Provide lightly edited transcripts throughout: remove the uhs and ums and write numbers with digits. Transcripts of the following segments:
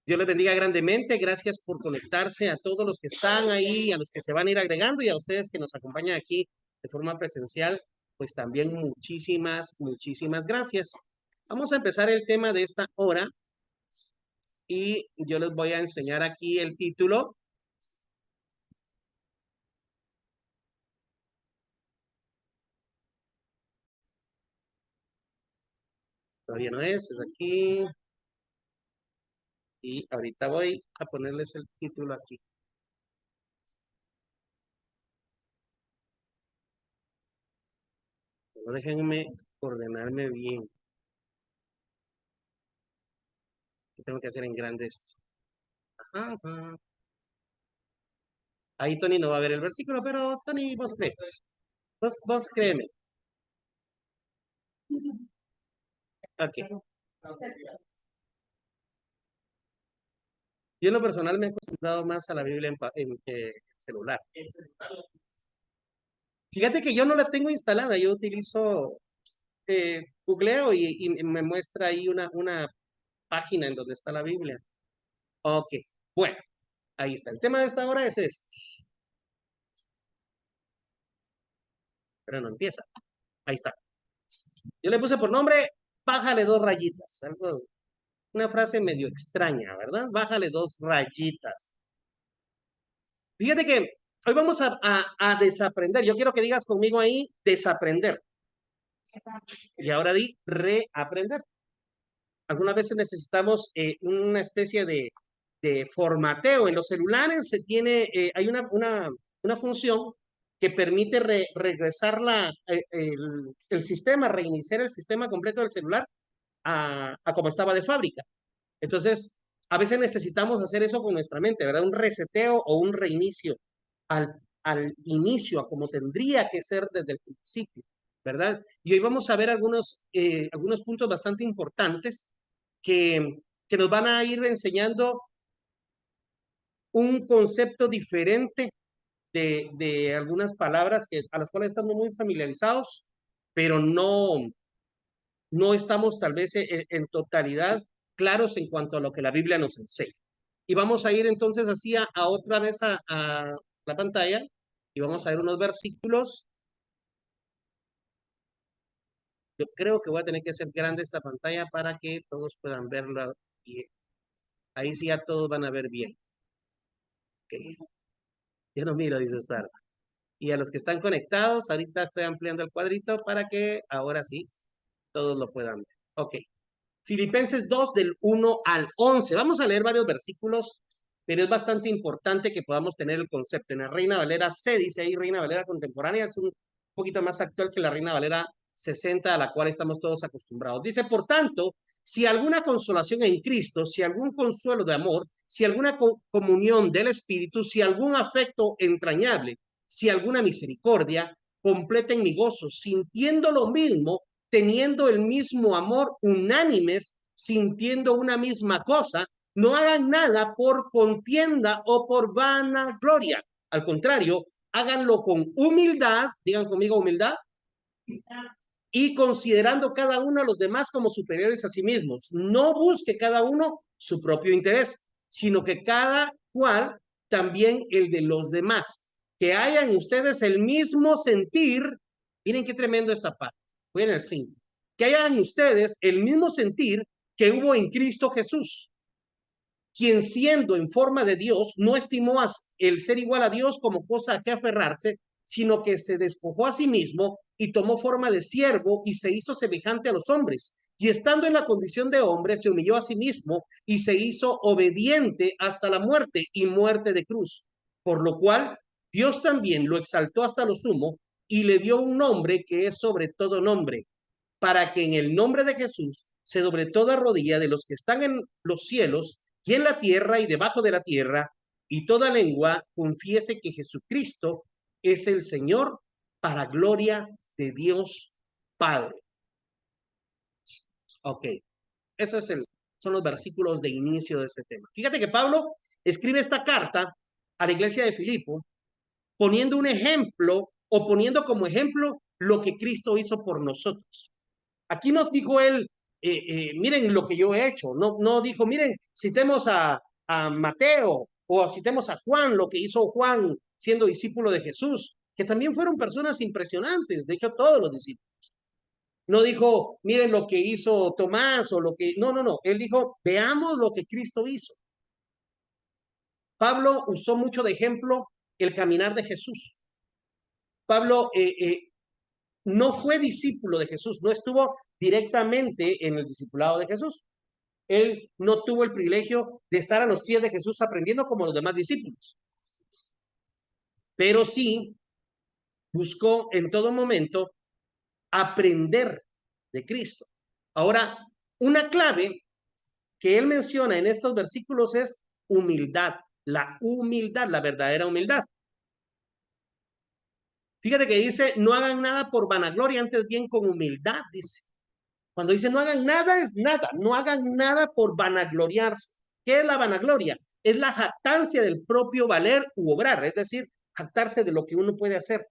Dios les bendiga grandemente. Gracias por conectarse a todos los que están ahí, a los que se van a ir agregando y a ustedes que nos acompañan aquí de forma presencial. Pues también muchísimas gracias. Vamos a empezar el tema de esta hora y yo les voy a enseñar aquí el título. Todavía no es aquí. Y ahorita voy a ponerles el título aquí. Pero déjenme ordenarme bien. ¿Qué tengo que hacer en grande esto? Ajá, ajá. Ahí Tony no va a ver el versículo, pero Tony, vos cree. Vos créeme. Ok. Yo en lo personal me he acostumbrado más a la Biblia en celular. Fíjate que yo no la tengo instalada, yo utilizo, googleo y me muestra ahí una página en donde está la Biblia. Ok, bueno, ahí está. El tema de esta hora es este, pero no empieza. Ahí está. Yo le puse por nombre, bájale 2 rayitas. Una frase medio extraña, ¿verdad? Bájale 2 rayitas. Fíjate que hoy vamos a desaprender. Yo quiero que digas conmigo ahí, desaprender. Y ahora di reaprender. Algunas veces necesitamos una especie de formateo. En los celulares hay una función que permite regresar el sistema, reiniciar el sistema completo del celular a como estaba de fábrica. Entonces, a veces necesitamos hacer eso con nuestra mente, ¿verdad? Un reseteo o un reinicio al, al inicio, a como tendría que ser desde el principio, ¿verdad? Y hoy vamos a ver algunos puntos bastante importantes que nos van a ir enseñando un concepto diferente de algunas palabras a las cuales estamos muy familiarizados, pero no estamos tal vez en totalidad claros en cuanto a lo que la Biblia nos enseña. Y vamos a ir entonces así a otra vez a la pantalla y vamos a ver unos versículos. Yo creo que voy a tener que hacer grande esta pantalla para que todos puedan verla y ahí sí ya todos van a ver bien. Okay. Yo no miro, dice Sara. Y a los que están conectados, ahorita estoy ampliando el cuadrito para que ahora sí todos lo puedan ver. Ok. Filipenses 2 del 1 al 11. Vamos a leer varios versículos, pero es bastante importante que podamos tener el concepto. En la Reina Valera se dice ahí, Reina Valera contemporánea, es un poquito más actual que la Reina Valera 60, a la cual estamos todos acostumbrados. Dice, por tanto, si alguna consolación en Cristo, si algún consuelo de amor, si alguna comunión del Espíritu, si algún afecto entrañable, si alguna misericordia, completen mi gozo, sintiendo lo mismo, teniendo el mismo amor, unánimes, sintiendo una misma cosa, no hagan nada por contienda o por vanagloria. Al contrario, háganlo con humildad, digan conmigo humildad, y considerando cada uno a los demás como superiores a sí mismos. No busque cada uno su propio interés, sino que cada cual también el de los demás. Que haya en ustedes el mismo sentir. Miren qué tremendo esta parte. Voy en el 5. Que haya en ustedes el mismo sentir que hubo en Cristo Jesús, quien siendo en forma de Dios, no estimó el ser igual a Dios como cosa a que aferrarse, sino que se despojó a sí mismo y tomó forma de siervo y se hizo semejante a los hombres. Y estando en la condición de hombre, se humilló a sí mismo y se hizo obediente hasta la muerte y muerte de cruz. Por lo cual, Dios también lo exaltó hasta lo sumo y le dio un nombre que es sobre todo nombre, para que en el nombre de Jesús se doble toda rodilla de los que están en los cielos y en la tierra y debajo de la tierra, y toda lengua confiese que Jesucristo es el Señor, para gloria de Dios Padre. Ok, son los versículos de inicio de este tema. Fíjate que Pablo escribe esta carta a la iglesia de Filipo poniendo un ejemplo o poniendo como ejemplo lo que Cristo hizo por nosotros. Aquí nos dijo él, miren lo que yo he hecho. No, no dijo, miren, citemos a Mateo o citemos a Juan, lo que hizo Juan siendo discípulo de Jesús, que también fueron personas impresionantes, de hecho todos los discípulos. No dijo, miren lo que hizo Tomás o lo que... No, no, no. Él dijo, veamos lo que Cristo hizo. Pablo usó mucho de ejemplo el caminar de Jesús. Pablo no fue discípulo de Jesús, no estuvo directamente en el discipulado de Jesús. Él no tuvo el privilegio de estar a los pies de Jesús aprendiendo como los demás discípulos, pero sí buscó en todo momento aprender de Cristo. Ahora, una clave que él menciona en estos versículos es humildad, la verdadera humildad. Fíjate que dice, no hagan nada por vanagloria, antes bien con humildad, dice. Cuando dice no hagan nada, es nada, no hagan nada por vanagloriarse. ¿Qué es la vanagloria? Es la jactancia del propio valer u obrar, es decir, jactarse de lo que uno puede hacer.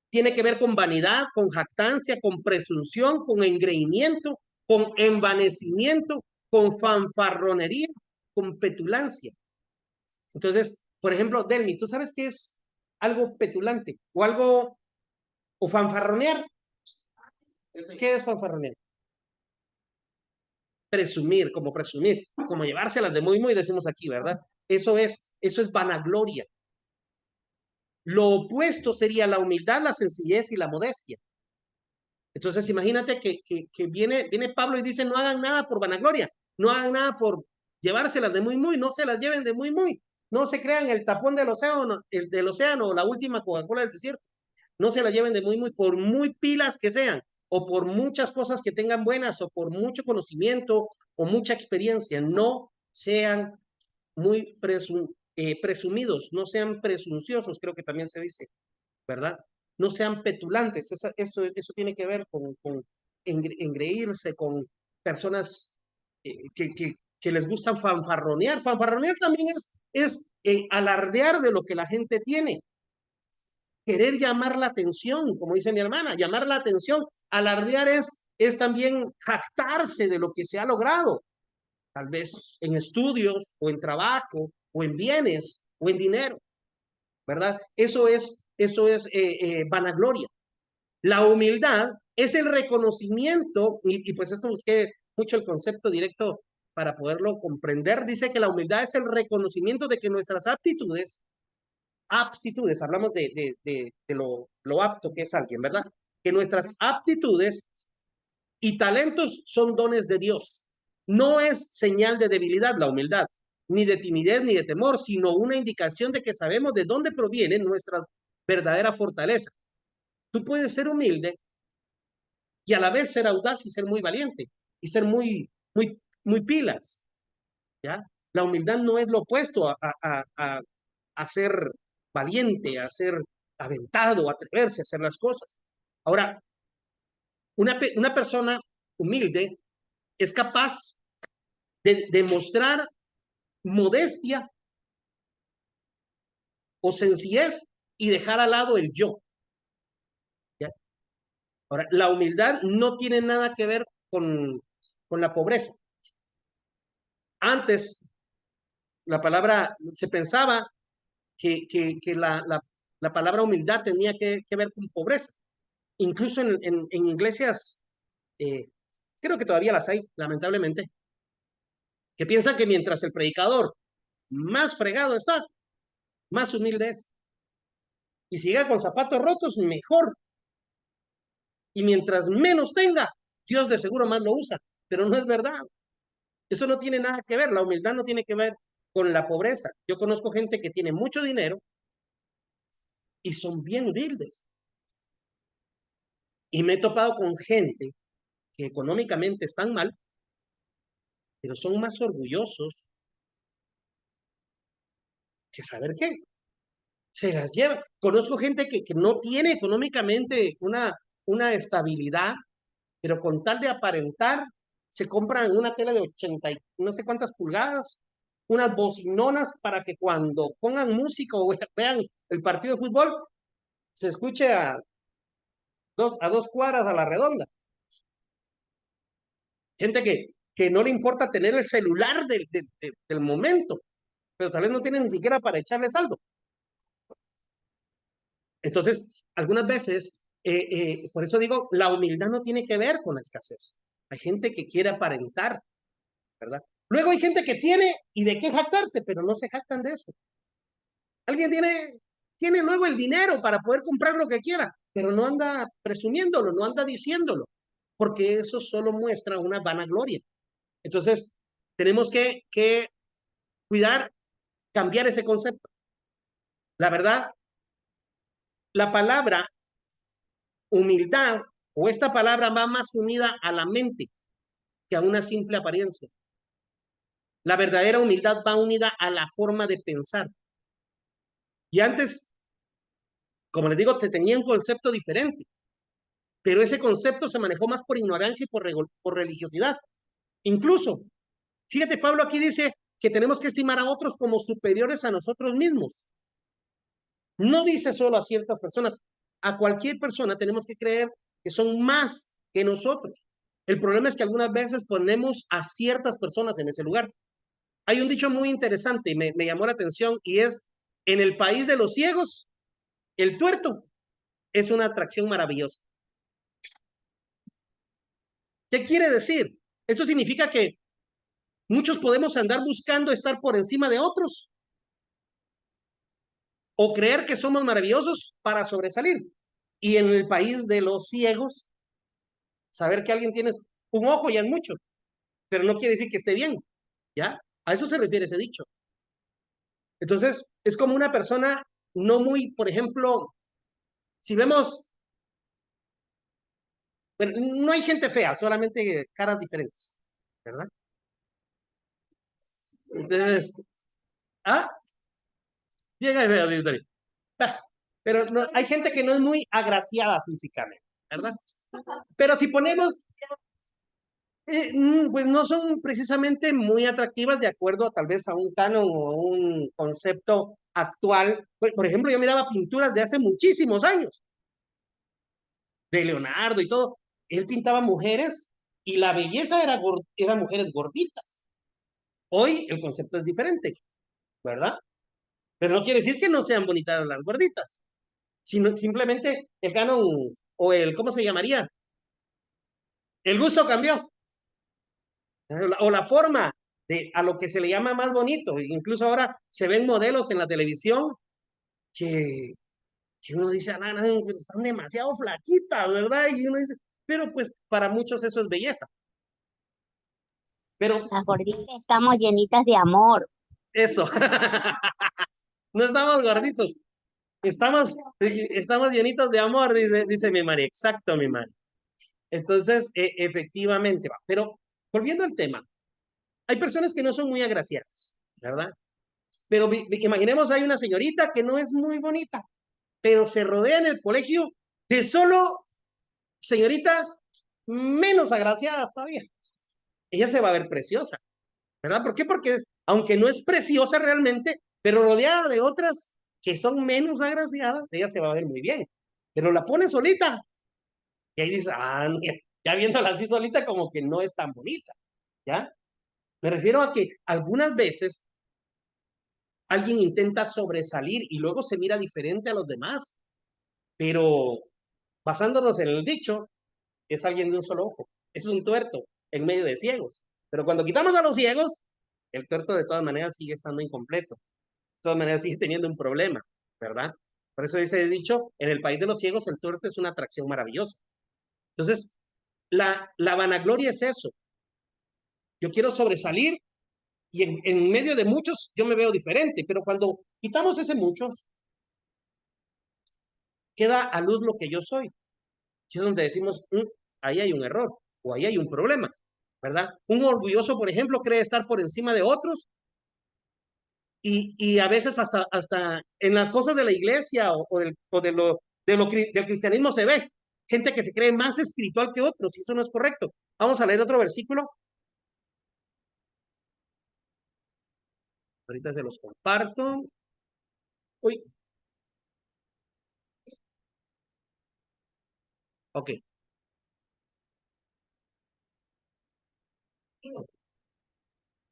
Tiene que ver con vanidad, con jactancia, con presunción, con engreimiento, con envanecimiento, con fanfarronería, con petulancia. Entonces, por ejemplo, Delmi, ¿tú sabes qué es algo petulante o algo o fanfarronear? ¿Qué es fanfarronear? Presumir, como llevárselas de muy, muy, decimos aquí, ¿verdad? Eso es vanagloria. Lo opuesto sería la humildad, la sencillez y la modestia. Entonces, imagínate que viene Pablo y dice, no hagan nada por vanagloria, no hagan nada por llevárselas de muy, muy, no se las lleven de muy, muy. No se crean el tapón del océano o la última Coca-Cola del desierto. No se las lleven de muy, muy, por muy pilas que sean, o por muchas cosas que tengan buenas, o por mucho conocimiento, o mucha experiencia. No sean muy presumidos, no sean presunciosos, creo que también se dice, ¿verdad? No sean petulantes, eso tiene que ver con engreírse, con personas que les gusta fanfarronear. Fanfarronear también es alardear de lo que la gente tiene, querer llamar la atención, como dice mi hermana, llamar la atención, alardear es también jactarse de lo que se ha logrado, tal vez en estudios o en trabajo o en bienes o en dinero, ¿verdad? Eso es vanagloria. La humildad es el reconocimiento, y pues esto busqué mucho el concepto directo para poderlo comprender. Dice que la humildad es el reconocimiento de que nuestras aptitudes, hablamos de lo apto que es alguien, ¿verdad? Que nuestras aptitudes y talentos son dones de Dios. No es señal de debilidad la humildad, ni de timidez ni de temor, sino una indicación de que sabemos de dónde proviene nuestra verdadera fortaleza. Tú puedes ser humilde y a la vez ser audaz y ser muy valiente y ser muy, muy, muy pilas, ¿ya? La humildad no es lo opuesto a ser valiente, a ser aventado, a atreverse a hacer las cosas. Ahora, una persona humilde es capaz de demostrar modestia o sencillez y dejar al lado el yo, ¿ya? Ahora, la humildad no tiene nada que ver con la pobreza. Antes, la palabra, se pensaba que la palabra humildad tenía que ver con pobreza. Incluso en iglesias, eh, creo que todavía las hay, lamentablemente, que piensan que mientras el predicador más fregado está, más humilde es. Y si llega con zapatos rotos, mejor. Y mientras menos tenga, Dios de seguro más lo usa. Pero no es verdad. Eso no tiene nada que ver. La humildad no tiene que ver con la pobreza. Yo conozco gente que tiene mucho dinero y son bien humildes. Y me he topado con gente que económicamente están mal, pero son más orgullosos que saber qué. Se las lleva. Conozco gente que no tiene económicamente una estabilidad, pero con tal de aparentar, se compran una tele de 80 y no sé cuántas pulgadas, unas bocinonas para que cuando pongan música o vean el partido de fútbol, se escuche a dos cuadras a la redonda. Gente que no le importa tener el celular del momento, pero tal vez no tiene ni siquiera para echarle saldo. Entonces, algunas veces, por eso digo, la humildad no tiene que ver con la escasez. Hay gente que quiere aparentar, ¿verdad? Luego hay gente que tiene y de qué jactarse, pero no se jactan de eso. Alguien tiene luego el dinero para poder comprar lo que quiera, pero no anda presumiéndolo, no anda diciéndolo, porque eso solo muestra una vanagloria. Entonces, tenemos que cuidar, cambiar ese concepto. La verdad, la palabra humildad o esta palabra va más unida a la mente que a una simple apariencia. La verdadera humildad va unida a la forma de pensar. Y antes, como les digo, te tenía un concepto diferente, pero ese concepto se manejó más por ignorancia y por religiosidad. Incluso, fíjate, Pablo aquí dice que tenemos que estimar a otros como superiores a nosotros mismos. No dice solo a ciertas personas, a cualquier persona tenemos que creer que son más que nosotros. El problema es que algunas veces ponemos a ciertas personas en ese lugar. Hay un dicho muy interesante y me llamó la atención y es, en el país de los ciegos, el tuerto es una atracción maravillosa. ¿Qué quiere decir? Esto significa que muchos podemos andar buscando estar por encima de otros o creer que somos maravillosos para sobresalir. Y en el país de los ciegos, saber que alguien tiene un ojo ya es mucho, pero no quiere decir que esté bien, ¿ya? A eso se refiere ese dicho. Entonces, es como una persona no muy, por ejemplo, si vemos, bueno, no hay gente fea, solamente caras diferentes, ¿verdad? Entonces, ah, llega y veo, pero no, hay gente que no es muy agraciada físicamente, ¿verdad? Pero si ponemos pues no son precisamente muy atractivas de acuerdo a tal vez a un canon o un concepto actual. Por ejemplo, yo miraba pinturas de hace muchísimos años, de Leonardo y todo. Él pintaba mujeres y la belleza era mujeres gorditas. Hoy el concepto es diferente, ¿verdad? Pero no quiere decir que no sean bonitas las gorditas, sino simplemente el canon o el, ¿cómo se llamaría? El gusto cambió. O la forma de a lo que se le llama más bonito. Incluso ahora se ven modelos en la televisión que, que uno dice, ah, no, no, están demasiado flaquitas, ¿verdad? Y uno dice, pero pues para muchos eso es belleza. Pero Las gorditas estamos llenitas de amor. eso, no estamos gorditos, estamos llenitos de amor, dice mi Mari. Exacto, mi Mari. Entonces, efectivamente va. Pero volviendo al tema, hay personas que no son muy agraciadas, ¿verdad? Pero imaginemos, hay una señorita que no es muy bonita, pero se rodea en el colegio de solo señoritas menos agraciadas todavía. Ella se va a ver preciosa, ¿verdad? ¿Por qué? Porque aunque no es preciosa realmente, pero rodeada de otras que son menos agraciadas, ella se va a ver muy bien. Pero la pone solita y ahí dice, ah, no, ya viéndola así solita como que no es tan bonita, ¿ya? Me refiero a que algunas veces alguien intenta sobresalir y luego se mira diferente a los demás, pero basándonos en el dicho, es alguien de un solo ojo. Es un tuerto en medio de ciegos. Pero cuando quitamos a los ciegos, el tuerto de todas maneras sigue estando incompleto. De todas maneras sigue teniendo un problema, ¿verdad? Por eso dice el dicho, en el país de los ciegos el tuerto es una atracción maravillosa. Entonces, la vanagloria es eso. Yo quiero sobresalir y en medio de muchos yo me veo diferente, pero cuando quitamos ese muchos, queda a luz lo que yo soy. Y es donde decimos, ahí hay un error o ahí hay un problema, ¿verdad? Un orgulloso, por ejemplo, cree estar por encima de otros y a veces hasta en las cosas de la iglesia del cristianismo se ve gente que se cree más espiritual que otros y eso no es correcto. Vamos a leer otro versículo. Ahorita se los comparto. Uy, ok.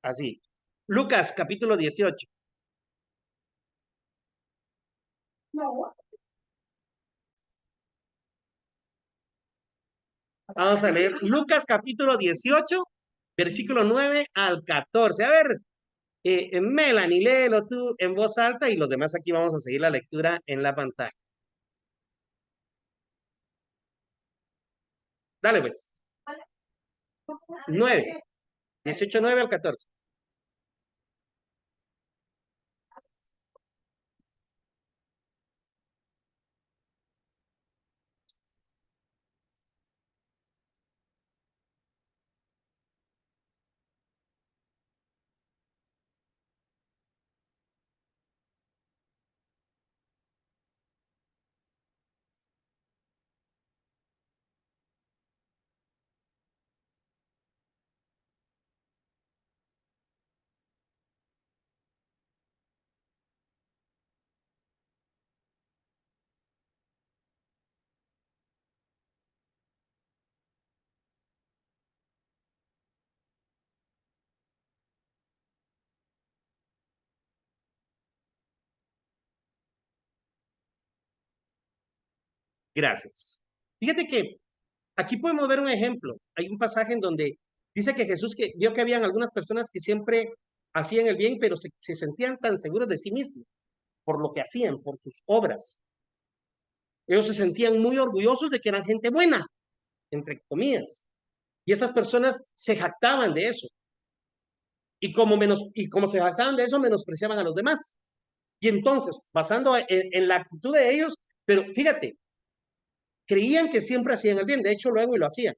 Así. Lucas, capítulo 18. Vamos a leer Lucas, capítulo 18, versículo 9 al 14. A ver, Melanie, léelo tú en voz alta y los demás aquí vamos a seguir la lectura en la pantalla. Dale, pues. 9. 18, 9 al 14. Gracias. Fíjate que aquí podemos ver un ejemplo. Hay un pasaje en donde dice que Jesús vio que habían algunas personas que siempre hacían el bien, pero se sentían tan seguros de sí mismos por lo que hacían, por sus obras. Ellos se sentían muy orgullosos de que eran gente buena, entre comillas. Y estas personas se jactaban de eso. Y como se jactaban de eso, menospreciaban a los demás. Y entonces, basando en la actitud de ellos, pero fíjate, creían que siempre hacían el bien, de hecho luego y lo hacían,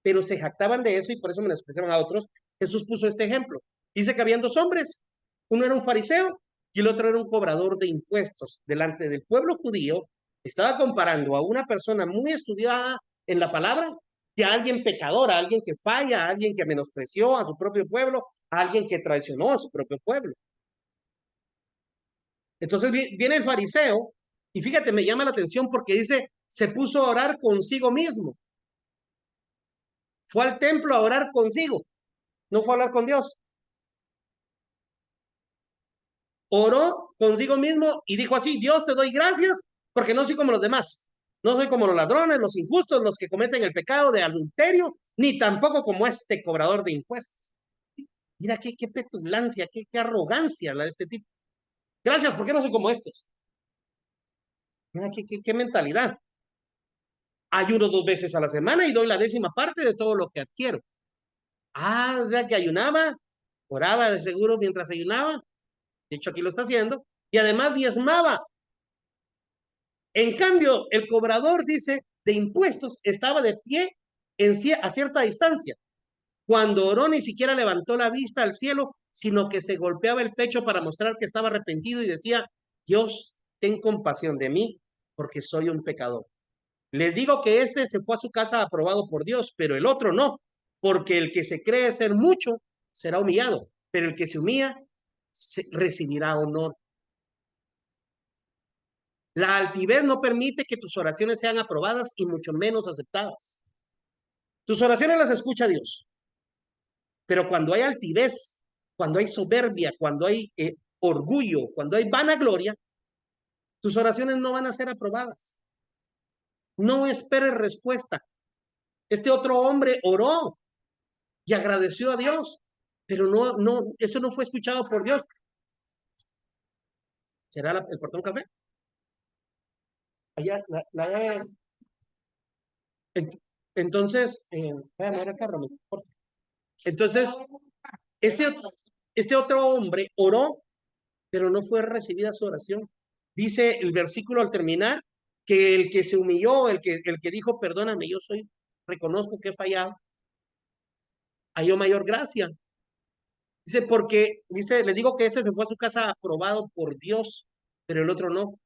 pero se jactaban de eso y por eso menospreciaban a otros. Jesús puso este ejemplo. Dice que habían dos hombres, uno era un fariseo y el otro era un cobrador de impuestos. Delante del pueblo judío, estaba comparando a una persona muy estudiada en la palabra y a alguien pecador, a alguien que falla, a alguien que menospreció a su propio pueblo, a alguien que traicionó a su propio pueblo. Entonces viene el fariseo y fíjate, me llama la atención porque dice, se puso a orar consigo mismo. Fue al templo a orar consigo, no fue a hablar con Dios. Oró consigo mismo y dijo así, Dios, te doy gracias porque no soy como los demás. No soy como los ladrones, los injustos, los que cometen el pecado de adulterio, ni tampoco como este cobrador de impuestos. Mira qué petulancia, qué arrogancia la de este tipo. Gracias, ¿por qué no soy como estos? Mira qué mentalidad. Ayuno 2 veces a la semana y doy la 10ª parte de todo lo que adquiero. Ah, o sea que ayunaba, oraba de seguro mientras ayunaba. De hecho, aquí lo está haciendo. Y además diezmaba. En cambio, el cobrador, dice, de impuestos estaba de pie a cierta distancia. Cuando oró ni siquiera levantó la vista al cielo, sino que se golpeaba el pecho para mostrar que estaba arrepentido y decía, Dios, ten compasión de mí, porque soy un pecador. Les digo que este se fue a su casa aprobado por Dios, pero el otro no, porque el que se cree ser mucho será humillado, pero el que se humilla recibirá honor. La altivez no permite que tus oraciones sean aprobadas y mucho menos aceptadas. Tus oraciones las escucha Dios, pero cuando hay altivez, cuando hay soberbia, cuando hay orgullo, cuando hay vanagloria, tus oraciones no van a ser aprobadas. No esperes respuesta. Este otro hombre oró y agradeció a Dios, pero eso no fue escuchado por Dios. ¿Será el portón café? Allá, entonces, entonces, este, este otro hombre oró, pero no fue recibida su oración. Dice el versículo al terminar que el que se humilló, el que dijo, perdóname, reconozco que he fallado, halló mayor gracia. Dice, le digo que este se fue a su casa aprobado por Dios, pero el otro no.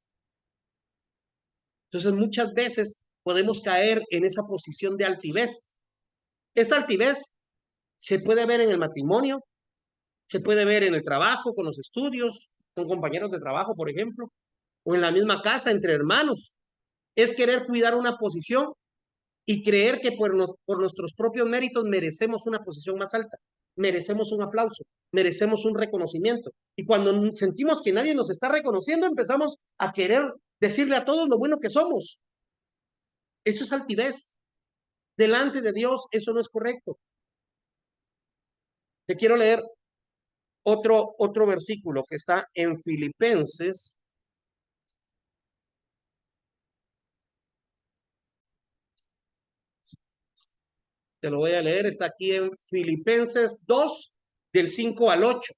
Entonces, muchas veces podemos caer en esa posición de altivez. Esta altivez se puede ver en el matrimonio, se puede ver en el trabajo, con los estudios, con compañeros de trabajo, por ejemplo, o en la misma casa, entre hermanos. Es querer cuidar una posición y creer que por nuestros propios méritos merecemos una posición más alta. merecemos un aplauso, merecemos un reconocimiento. Y cuando sentimos que nadie nos está reconociendo, empezamos a querer decirle a todos lo bueno que somos. Eso es altivez. Delante de Dios, eso no es correcto. Te quiero leer otro versículo que está en Filipenses. Te lo voy a leer, está aquí en Filipenses 2, del 5 al 8.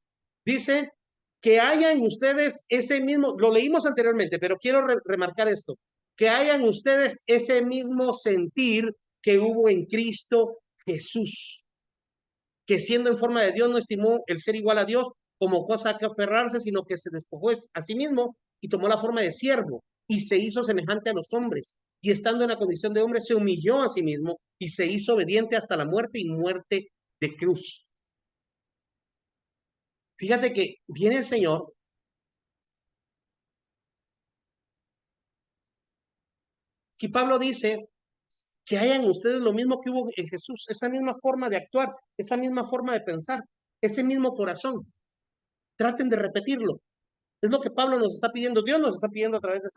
Dice que hayan ustedes ese mismo, lo leímos anteriormente, pero quiero remarcar esto, que hayan ustedes ese mismo sentir que hubo en Cristo Jesús, que siendo en forma de Dios no estimó el ser igual a Dios como cosa a que aferrarse, sino que se despojó a sí mismo y tomó la forma de siervo y se hizo semejante a los hombres. Y estando en la condición de hombre, se humilló a sí mismo y se hizo obediente hasta la muerte y muerte de cruz. Fíjate que viene el Señor. Aquí Pablo dice que hayan ustedes lo mismo que hubo en Jesús, esa misma forma de actuar, esa misma forma de pensar, ese mismo corazón. Traten de repetirlo. Es lo que Pablo nos está pidiendo, Dios nos está pidiendo a través de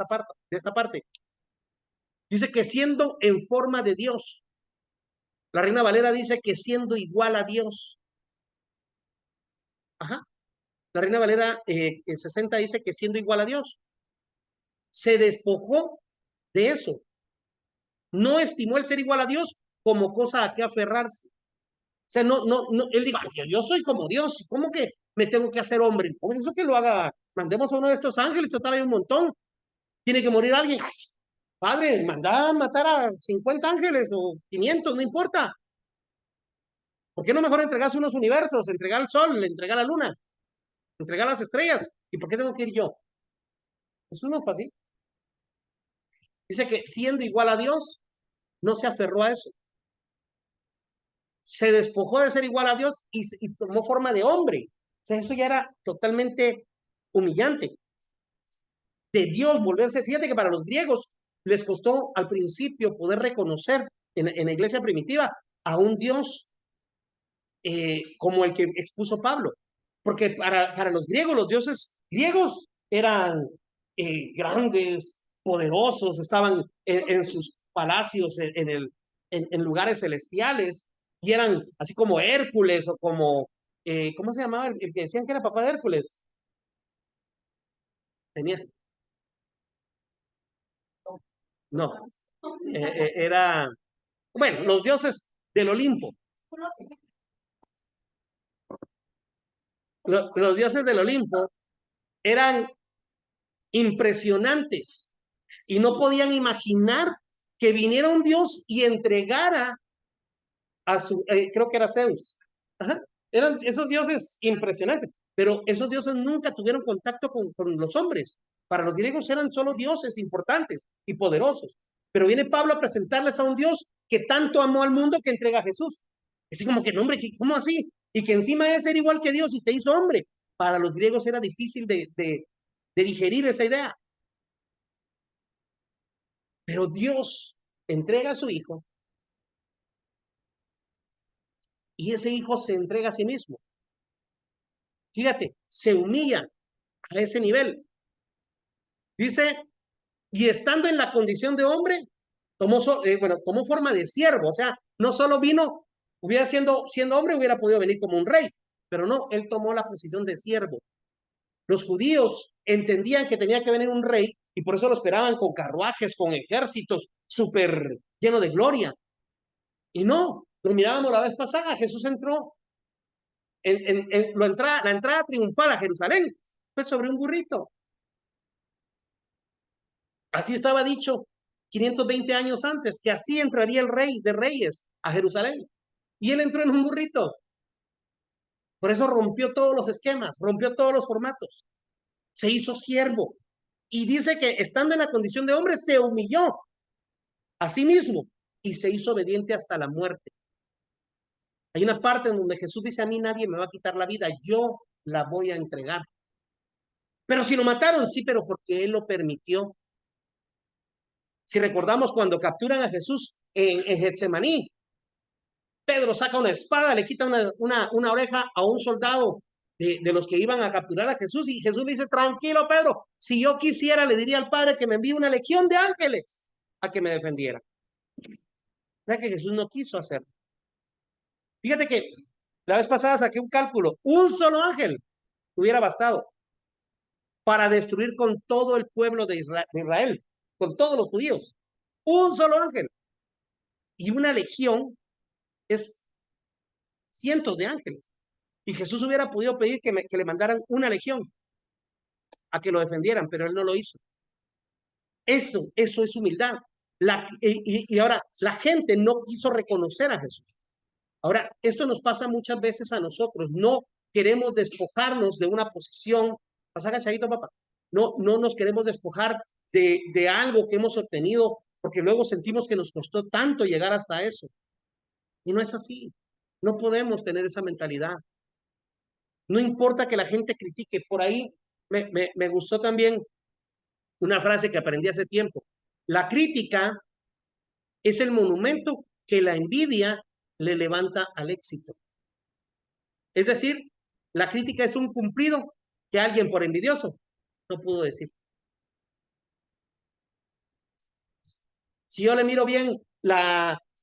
esta parte. Dice que siendo en forma de Dios. La Reina Valera dice que siendo igual a Dios. Ajá. La Reina Valera 60 dice que siendo igual a Dios. Se despojó de eso. No estimó el ser igual a Dios como cosa a que aferrarse. O sea, no, él diga, yo soy como Dios, ¿cómo que me tengo que hacer hombre? Por eso que lo haga, mandemos a uno de estos ángeles, total hay un montón. Tiene que morir alguien. Ay, padre, manda a matar a 50 ángeles o 500, no importa. ¿Por qué no mejor entregas unos universos, entregar al sol, entregar la luna, entregar las estrellas? ¿Y por qué tengo que ir yo? Eso no es fácil. Dice que siendo igual a Dios, no se aferró a eso. Se despojó de ser igual a Dios y tomó forma de hombre. O sea, eso ya era totalmente humillante. De Dios volverse, fíjate que para los griegos les costó al principio poder reconocer en la iglesia primitiva a un Dios como el que expuso Pablo. Porque para los griegos, los dioses griegos eran grandes, poderosos, estaban en sus palacios, en lugares celestiales, y eran así como Hércules o como, ¿cómo se llamaba? El que decían que era papá de Hércules. Tenía, no, era, bueno, los dioses del Olimpo. Los dioses del Olimpo eran impresionantes y no podían imaginar que viniera un Dios y entregara a su, creo que era Zeus. Ajá. Eran esos dioses impresionantes, pero esos dioses nunca tuvieron contacto con los hombres. Para los griegos eran solo dioses importantes y poderosos. Pero viene Pablo a presentarles a un Dios que tanto amó al mundo que entrega a Jesús. Así como que, no, hombre, ¿cómo así? Y que encima de ser igual que Dios y se hizo hombre. Para los griegos era difícil de digerir esa idea. Pero Dios entrega a su hijo y ese hijo se entrega a sí mismo. Fíjate, se humilla a ese nivel. Dice, y estando en la condición de hombre, tomó forma de siervo. O sea, no solo vino, siendo hombre, hubiera podido venir como un rey, pero no, él tomó la posición de siervo. Los judíos entendían que tenía que venir un rey y por eso lo esperaban con carruajes, con ejércitos, súper lleno de gloria. Y no, lo mirábamos la vez pasada, Jesús entró la entrada triunfal a Jerusalén fue sobre un burrito. Así estaba dicho 520 años antes, que así entraría el rey de reyes a Jerusalén. Y él entró en un burrito. Por eso rompió todos los esquemas, rompió todos los formatos. Se hizo siervo. Y dice que estando en la condición de hombre, se humilló a sí mismo y se hizo obediente hasta la muerte. Hay una parte en donde Jesús dice, a mí nadie me va a quitar la vida, yo la voy a entregar. Pero si lo mataron, sí, pero porque Él lo permitió. Si recordamos cuando capturan a Jesús en Getsemaní, Pedro saca una espada, le quita una oreja a un soldado de los que iban a capturar a Jesús, y Jesús le dice, tranquilo, Pedro, si yo quisiera, le diría al Padre que me envíe una legión de ángeles a que me defendiera. Vea que Jesús no quiso hacerlo. Fíjate que la vez pasada saqué un cálculo, un solo ángel hubiera bastado para destruir con todo el pueblo de Israel, con todos los judíos. Un solo ángel. Y una legión es cientos de ángeles. Y Jesús hubiera podido pedir que le mandaran una legión a que lo defendieran, pero él no lo hizo. Eso es humildad. Y ahora, la gente no quiso reconocer a Jesús. Ahora, esto nos pasa muchas veces a nosotros. No queremos despojarnos de una posición. Pasa agachadito, papá. No nos queremos despojar de algo que hemos obtenido, porque luego sentimos que nos costó tanto llegar hasta eso. Y no es así. No podemos tener esa mentalidad. No importa que la gente critique. Por ahí me gustó también una frase que aprendí hace tiempo. La crítica es el monumento que la envidia le levanta al éxito. Es decir, la crítica es un cumplido que alguien por envidioso no pudo decir. Si yo le miro bien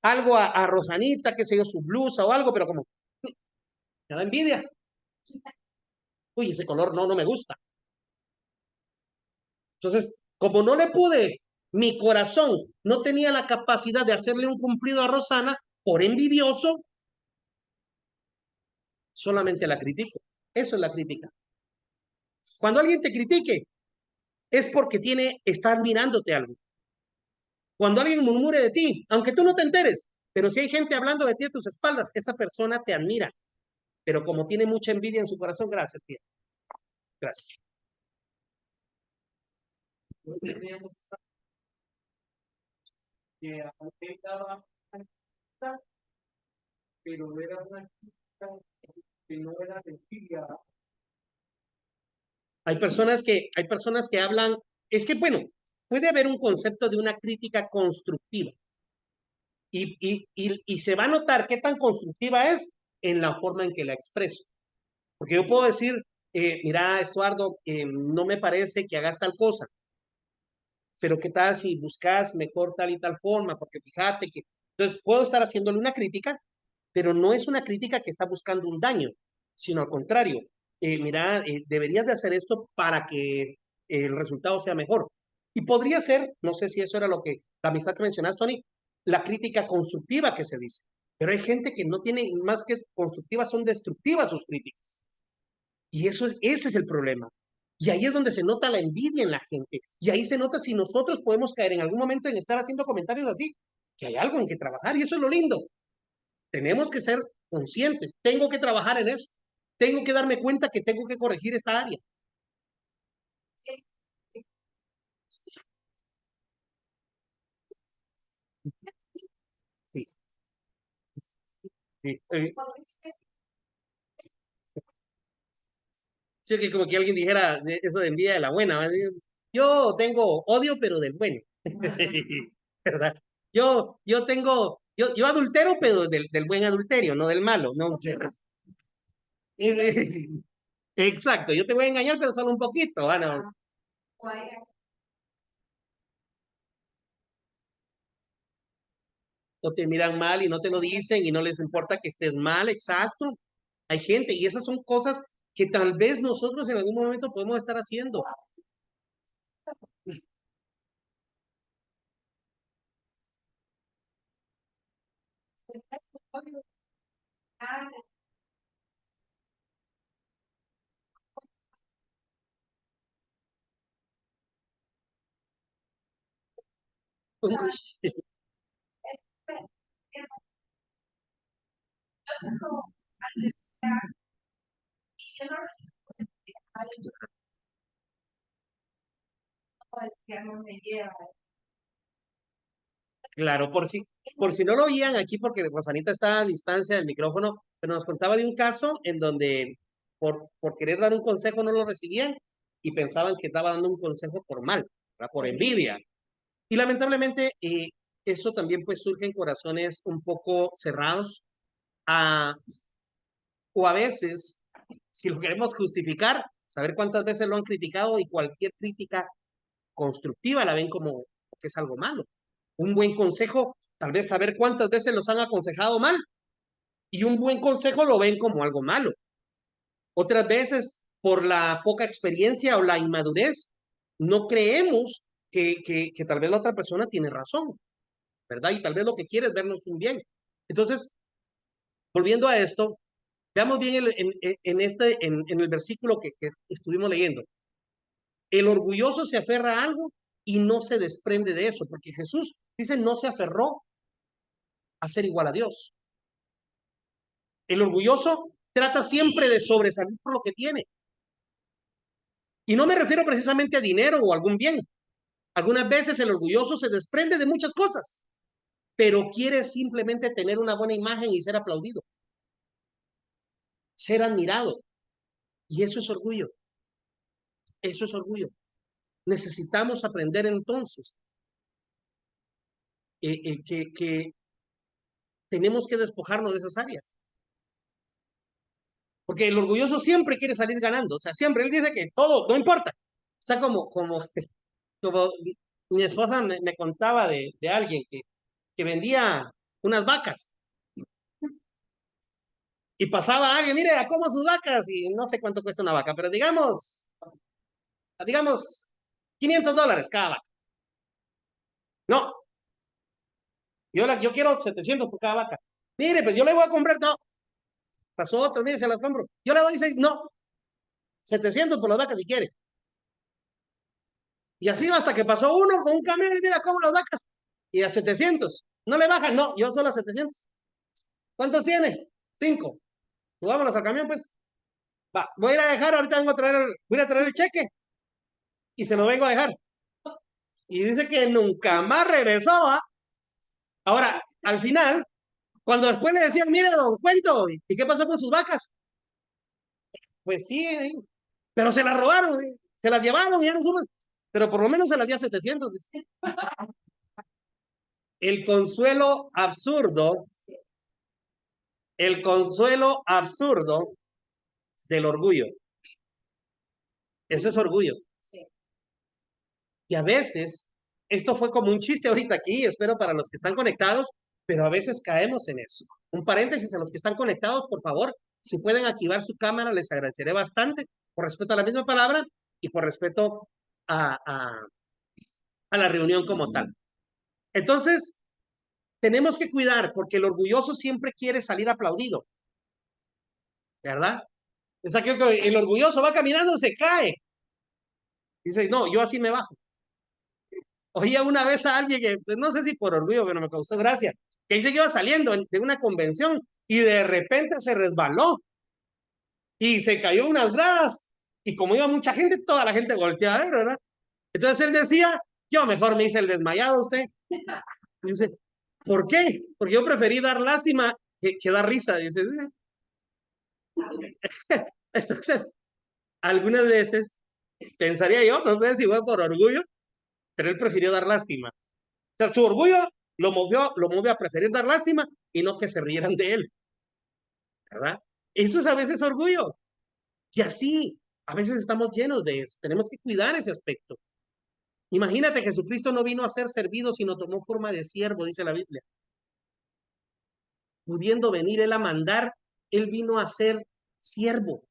algo a Rosanita, qué sé yo, su blusa o algo, pero como me da envidia. Uy, ese color no me gusta. Entonces, como no le pude, mi corazón no tenía la capacidad de hacerle un cumplido a Rosana, por envidioso, solamente la critico. Eso es la crítica. Cuando alguien te critique, es porque está admirándote algo. Cuando alguien murmure de ti, aunque tú no te enteres, pero si hay gente hablando de ti a tus espaldas, esa persona te admira. Pero como tiene mucha envidia en su corazón, gracias, tía. Gracias. Pero era una que no era de envidia. Hay personas que hablan, es que bueno, puede haber un concepto de una crítica constructiva. Y se va a notar qué tan constructiva es en la forma en que la expreso. Porque yo puedo decir, mira, Estuardo, no me parece que hagas tal cosa, pero qué tal si buscas mejor tal y tal forma, porque fíjate que, entonces puedo estar haciéndole una crítica, pero no es una crítica que está buscando un daño, sino al contrario, mira, deberías de hacer esto para que el resultado sea mejor. Y podría ser, no sé si eso era la amistad que mencionaste, Tony, la crítica constructiva que se dice. Pero hay gente que no tiene, más que constructivas, son destructivas sus críticas. Y ese es el problema. Y ahí es donde se nota la envidia en la gente. Y ahí se nota si nosotros podemos caer en algún momento en estar haciendo comentarios así, que hay algo en que trabajar. Y eso es lo lindo. Tenemos que ser conscientes. Tengo que trabajar en eso. Tengo que darme cuenta que tengo que corregir esta área. Sí, sí. Sí, que como que alguien dijera eso de envidia de la buena. ¿Verdad? Yo tengo odio, pero del bueno. ¿Verdad? Yo adultero, pero del buen adulterio, no del malo. No. Exacto, yo te voy a engañar, pero solo un poquito. No. O te miran mal y no te lo dicen y no les importa que estés mal, exacto. Hay gente y esas son cosas que tal vez nosotros en algún momento podemos estar haciendo. Claro, por si no lo oían aquí, porque Rosanita está a distancia del micrófono, pero nos contaba de un caso en donde por querer dar un consejo no lo recibían y pensaban que estaba dando un consejo por mal, ¿verdad? Por envidia. Y lamentablemente eso también pues surge en corazones un poco cerrados, Ah, o a veces, si lo queremos justificar, saber cuántas veces lo han criticado y cualquier crítica constructiva la ven como que es algo malo. Un buen consejo, tal vez saber cuántas veces los han aconsejado mal y un buen consejo lo ven como algo malo. Otras veces, por la poca experiencia o la inmadurez, no creemos que tal vez la otra persona tiene razón, ¿verdad? Y tal vez lo que quiere es vernos un bien. Entonces, volviendo a esto, veamos bien en el versículo que estuvimos leyendo. El orgulloso se aferra a algo y no se desprende de eso, porque Jesús dice no se aferró a ser igual a Dios. El orgulloso trata siempre de sobresalir por lo que tiene. Y no me refiero precisamente a dinero o algún bien. Algunas veces el orgulloso se desprende de muchas cosas, pero quiere simplemente tener una buena imagen y ser aplaudido, ser admirado. Y eso es orgullo. Eso es orgullo. Necesitamos aprender entonces que tenemos que despojarnos de esas áreas. Porque el orgulloso siempre quiere salir ganando. O sea, siempre él dice que todo, no importa. Está como mi esposa me contaba de alguien que vendía unas vacas. Y pasaba alguien, mire, ¿cómo sus vacas? Y no sé cuánto cuesta una vaca, pero digamos, $500 cada vaca. No, yo quiero 700 por cada vaca. Mire, pues yo le voy a comprar, no. Pasó otro, mire, se las compro. Yo le doy 6, no. 700 por las vacas si quiere. Y así hasta que pasó uno con un camión y mira cómo las vacas. Y a 700. No le bajan, no, yo solo a 700. ¿Cuántos tiene? 5. Subámonos al camión, pues. Va, voy a ir a dejar, ahorita voy a traer el cheque. Y se lo vengo a dejar. Y dice que nunca más regresó, ¿va? Ahora, al final, cuando después le decían, mire, don Cuento, ¿y qué pasó con sus vacas? Pues sí, pero se las robaron, se las llevaron y ya no suman. Pero por lo menos se las dio a 700. Dice. El consuelo absurdo, el consuelo absurdo del orgullo. Eso es orgullo. Y a veces, esto fue como un chiste ahorita aquí, espero para los que están conectados, pero a veces caemos en eso. Un paréntesis a los que están conectados, por favor, si pueden activar su cámara, les agradeceré bastante, por respeto a la misma palabra y por respeto a, a, a la reunión como tal. Entonces, tenemos que cuidar porque el orgulloso siempre quiere salir aplaudido, ¿verdad? Es aquel que el orgulloso va caminando, se cae. Dice, no, yo así me bajo. Oía una vez a alguien que, pues, no sé si por orgullo, pero me causó gracia, que dice que iba saliendo de una convención y de repente se resbaló y se cayó unas gradas. Y como iba mucha gente, toda la gente volteaba a ver, ¿verdad? Entonces él decía, yo mejor me hice el desmayado usted. Y dice, ¿por qué? Porque yo preferí dar lástima que dar risa. Dice, entonces, algunas veces pensaría yo, no sé si fue por orgullo, pero él prefirió dar lástima. O sea, su orgullo lo movió a preferir dar lástima y no que se rieran de él, ¿verdad? Eso es a veces orgullo. Y así, a veces estamos llenos de eso. Tenemos que cuidar ese aspecto. Imagínate, Jesucristo no vino a ser servido, sino tomó forma de siervo, dice la Biblia. Pudiendo venir él a mandar, él vino a ser siervo.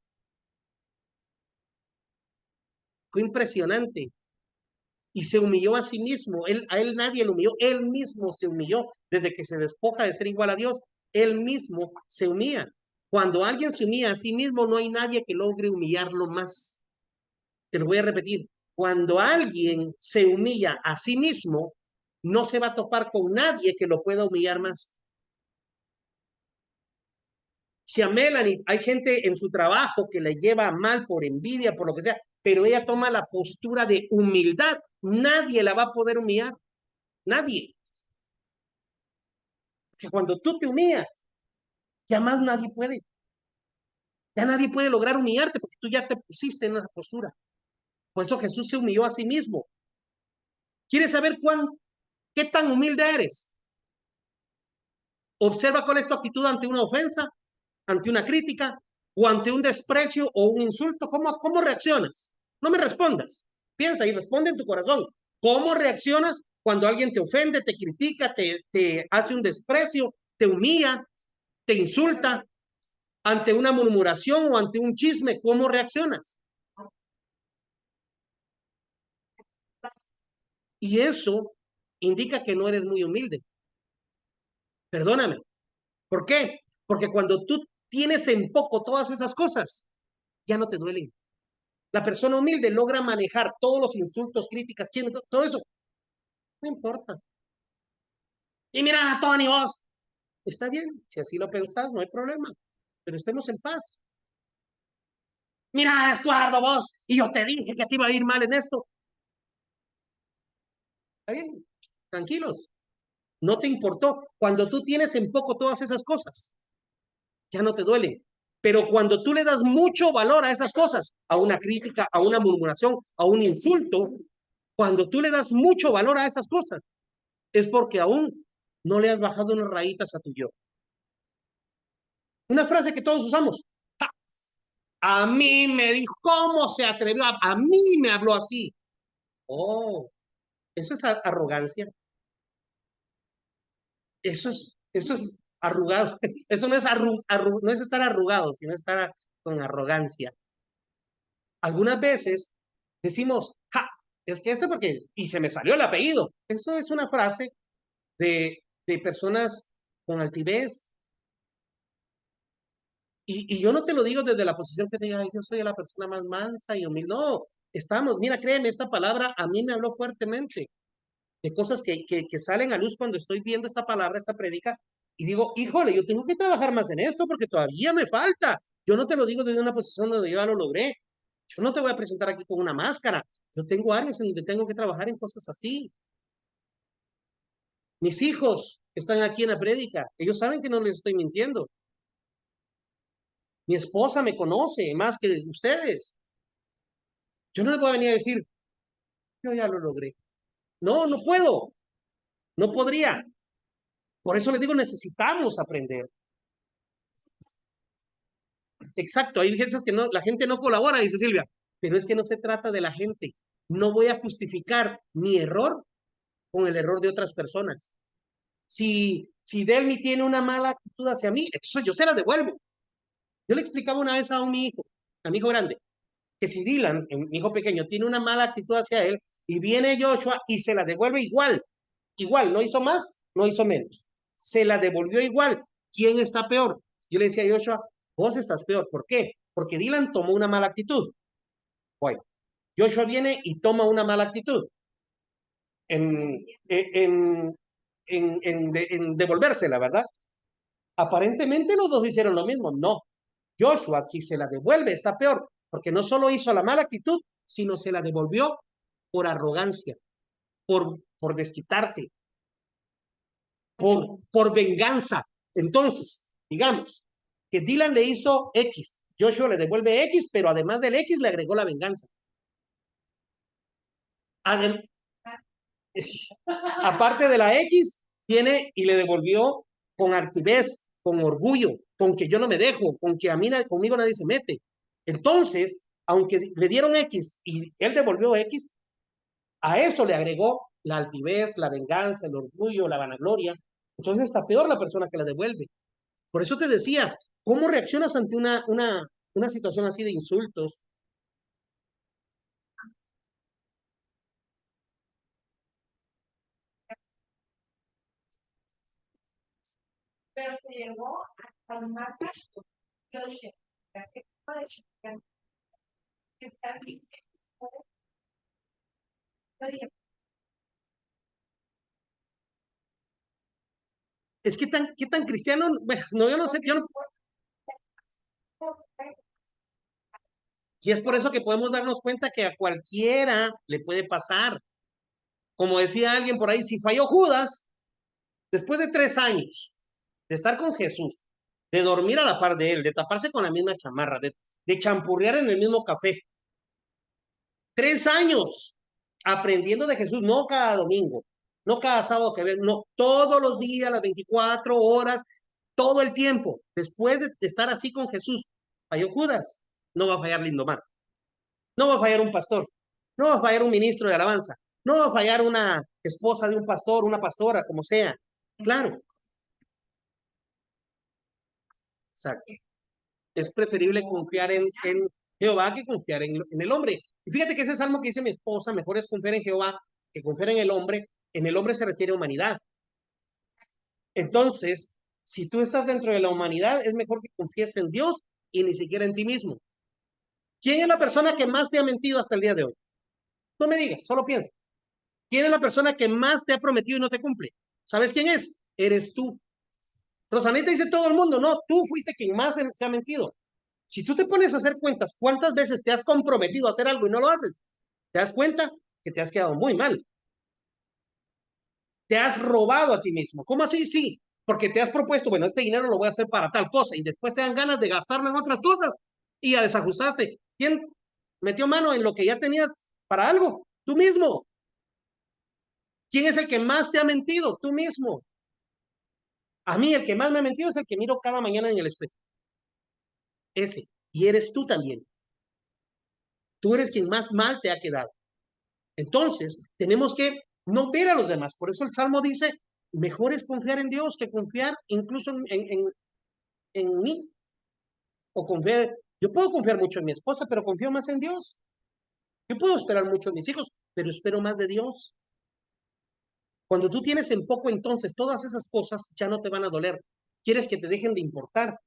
Fue impresionante. Y se humilló a sí mismo. A él nadie lo humilló. Él mismo se humilló. Desde que se despoja de ser igual a Dios, él mismo se humilla. Cuando alguien se humilla a sí mismo, no hay nadie que logre humillarlo más. Te lo voy a repetir. Cuando alguien se humilla a sí mismo, no se va a topar con nadie que lo pueda humillar más. Si a Melanie hay gente en su trabajo que le lleva mal por envidia, por lo que sea, pero ella toma la postura de humildad, nadie la va a poder humillar. Nadie. Que cuando tú te humillas, ya más nadie puede. Ya nadie puede lograr humillarte porque tú ya te pusiste en esa postura. Por eso Jesús se humilló a sí mismo. ¿Quieres saber qué tan humilde eres? Observa cuál es tu actitud ante una ofensa, ante una crítica, o ante un desprecio o un insulto. ¿Cómo reaccionas? No me respondas. Piensa y responde en tu corazón. ¿Cómo reaccionas cuando alguien te ofende, te critica, te hace un desprecio, te humilla, te insulta, ante una murmuración o ante un chisme? ¿Cómo reaccionas? Y eso indica que no eres muy humilde. Perdóname. ¿Por qué? Porque cuando tú tienes en poco todas esas cosas, ya no te duelen. La persona humilde logra manejar todos los insultos, críticas, chismes, todo eso. No importa. Y mira, Tony, vos, está bien, si así lo pensás, no hay problema, pero estemos en paz. Mira, Estuardo, vos, y yo te dije que te iba a ir mal en esto. Está bien, tranquilos, no te importó. Cuando tú tienes en poco todas esas cosas, ya no te duelen. Pero cuando tú le das mucho valor a esas cosas, a una crítica, a una murmuración, a un insulto, cuando tú le das mucho valor a esas cosas, es porque aún no le has bajado unas rayitas a tu yo. Una frase que todos usamos. ¡Ja! A mí me dijo, ¿cómo se atrevió? A mí me habló así. Oh, eso es arrogancia. Eso es arrugado. Eso no es, no es estar arrugado, sino estar con arrogancia. Algunas veces decimos, ja, es que porque, y se me salió el apellido. Eso es una frase de personas con altivez. Y yo no te lo digo desde la posición que te diga, ay, yo soy la persona más mansa y humilde. No, estamos, mira, créeme, esta palabra a mí me habló fuertemente de cosas que salen a luz cuando estoy viendo esta palabra, esta predica, y digo, híjole, yo tengo que trabajar más en esto porque todavía me falta. Yo no te lo digo desde una posición donde yo ya lo logré. Yo no te voy a presentar aquí con una máscara. Yo tengo áreas en donde tengo que trabajar en cosas así. Mis hijos están aquí en la prédica. Ellos saben que no les estoy mintiendo. Mi esposa me conoce más que ustedes. Yo no les voy a venir a decir, yo ya lo logré. No, no puedo. No podría. Por eso les digo, necesitamos aprender. Exacto, hay veces que no, la gente no colabora, dice Silvia, pero es que no se trata de la gente. No voy a justificar mi error con el error de otras personas. Si Delmi tiene una mala actitud hacia mí, entonces yo se la devuelvo. Yo le explicaba una vez a mi hijo grande, que si Dylan, mi hijo pequeño, tiene una mala actitud hacia él, y viene Joshua y se la devuelve igual, no hizo más, no hizo menos. Se la devolvió igual. ¿Quién está peor? Yo le decía a Joshua, vos estás peor. ¿Por qué? Porque Dylan tomó una mala actitud. Bueno, Joshua viene y toma una mala actitud en, en devolvérsela, ¿verdad? Aparentemente los dos hicieron lo mismo. No, Joshua, si se la devuelve, está peor, porque no solo hizo la mala actitud, sino se la devolvió por arrogancia, por desquitarse, por venganza. Entonces, digamos que Dylan le hizo X, Joshua le devuelve X, pero además del X le agregó la venganza. Adem Aparte de la X, tiene y le devolvió con altivez, con orgullo, con que yo no me dejo, con que a mí, conmigo nadie se mete. Entonces, aunque le dieron X y él devolvió X, a eso le agregó la altivez, la venganza, el orgullo, la vanagloria. Entonces está peor la persona que la devuelve. Por eso te decía, ¿cómo reaccionas ante una situación así de insultos? Pero se llegó a la marca, yo dije, ¿qué tipo de chica está bien? Yo dije, es que qué tan cristiano, bueno, no, yo no sé, yo no, y es por eso que podemos darnos cuenta que a cualquiera le puede pasar. Como decía alguien por ahí, si falló Judas, después de 3 años de estar con Jesús, de dormir a la par de él, de taparse con la misma chamarra, de champurrear en el mismo café, 3 años aprendiendo de Jesús, no cada domingo, No cada sábado que ves, no, todos los días, las 24 horas, todo el tiempo. Después de estar así con Jesús, falló Judas, no va a fallar Lindomar, no va a fallar un pastor, no va a fallar un ministro de alabanza, no va a fallar una esposa de un pastor, una pastora, como sea. Claro, exacto. Es preferible confiar en Jehová que confiar en el hombre. Y fíjate que ese salmo que dice mi esposa, mejor es confiar en Jehová que confiar en el hombre. En el hombre se refiere a humanidad. Entonces, si tú estás dentro de la humanidad, es mejor que confíes en Dios y ni siquiera en ti mismo. ¿Quién es la persona que más te ha mentido hasta el día de hoy? No me digas, solo piensa. ¿Quién es la persona que más te ha prometido y no te cumple? ¿Sabes quién es? Eres tú. Rosanita dice todo el mundo, no, tú fuiste quien más se ha mentido. Si tú te pones a hacer cuentas, ¿cuántas veces te has comprometido a hacer algo y no lo haces? ¿Te das cuenta que te has quedado muy mal? Te has robado a ti mismo. ¿Cómo así? Sí, porque te has propuesto, bueno, este dinero lo voy a hacer para tal cosa y después te dan ganas de gastarlo en otras cosas y ya desajustaste. ¿Quién metió mano en lo que ya tenías para algo? Tú mismo. ¿Quién es el que más te ha mentido? Tú mismo. A mí el que más me ha mentido es el que miro cada mañana en el espejo. Ese. Y eres tú también. Tú eres quien más mal te ha quedado. Entonces, tenemos que no ver a los demás. Por eso el Salmo dice, mejor es confiar en Dios que confiar incluso en mí. O confiar, yo puedo confiar mucho en mi esposa, pero confío más en Dios. Yo puedo esperar mucho en mis hijos, pero espero más de Dios. Cuando tú tienes en poco, entonces todas esas cosas ya no te van a doler. Quieres que te dejen de importar.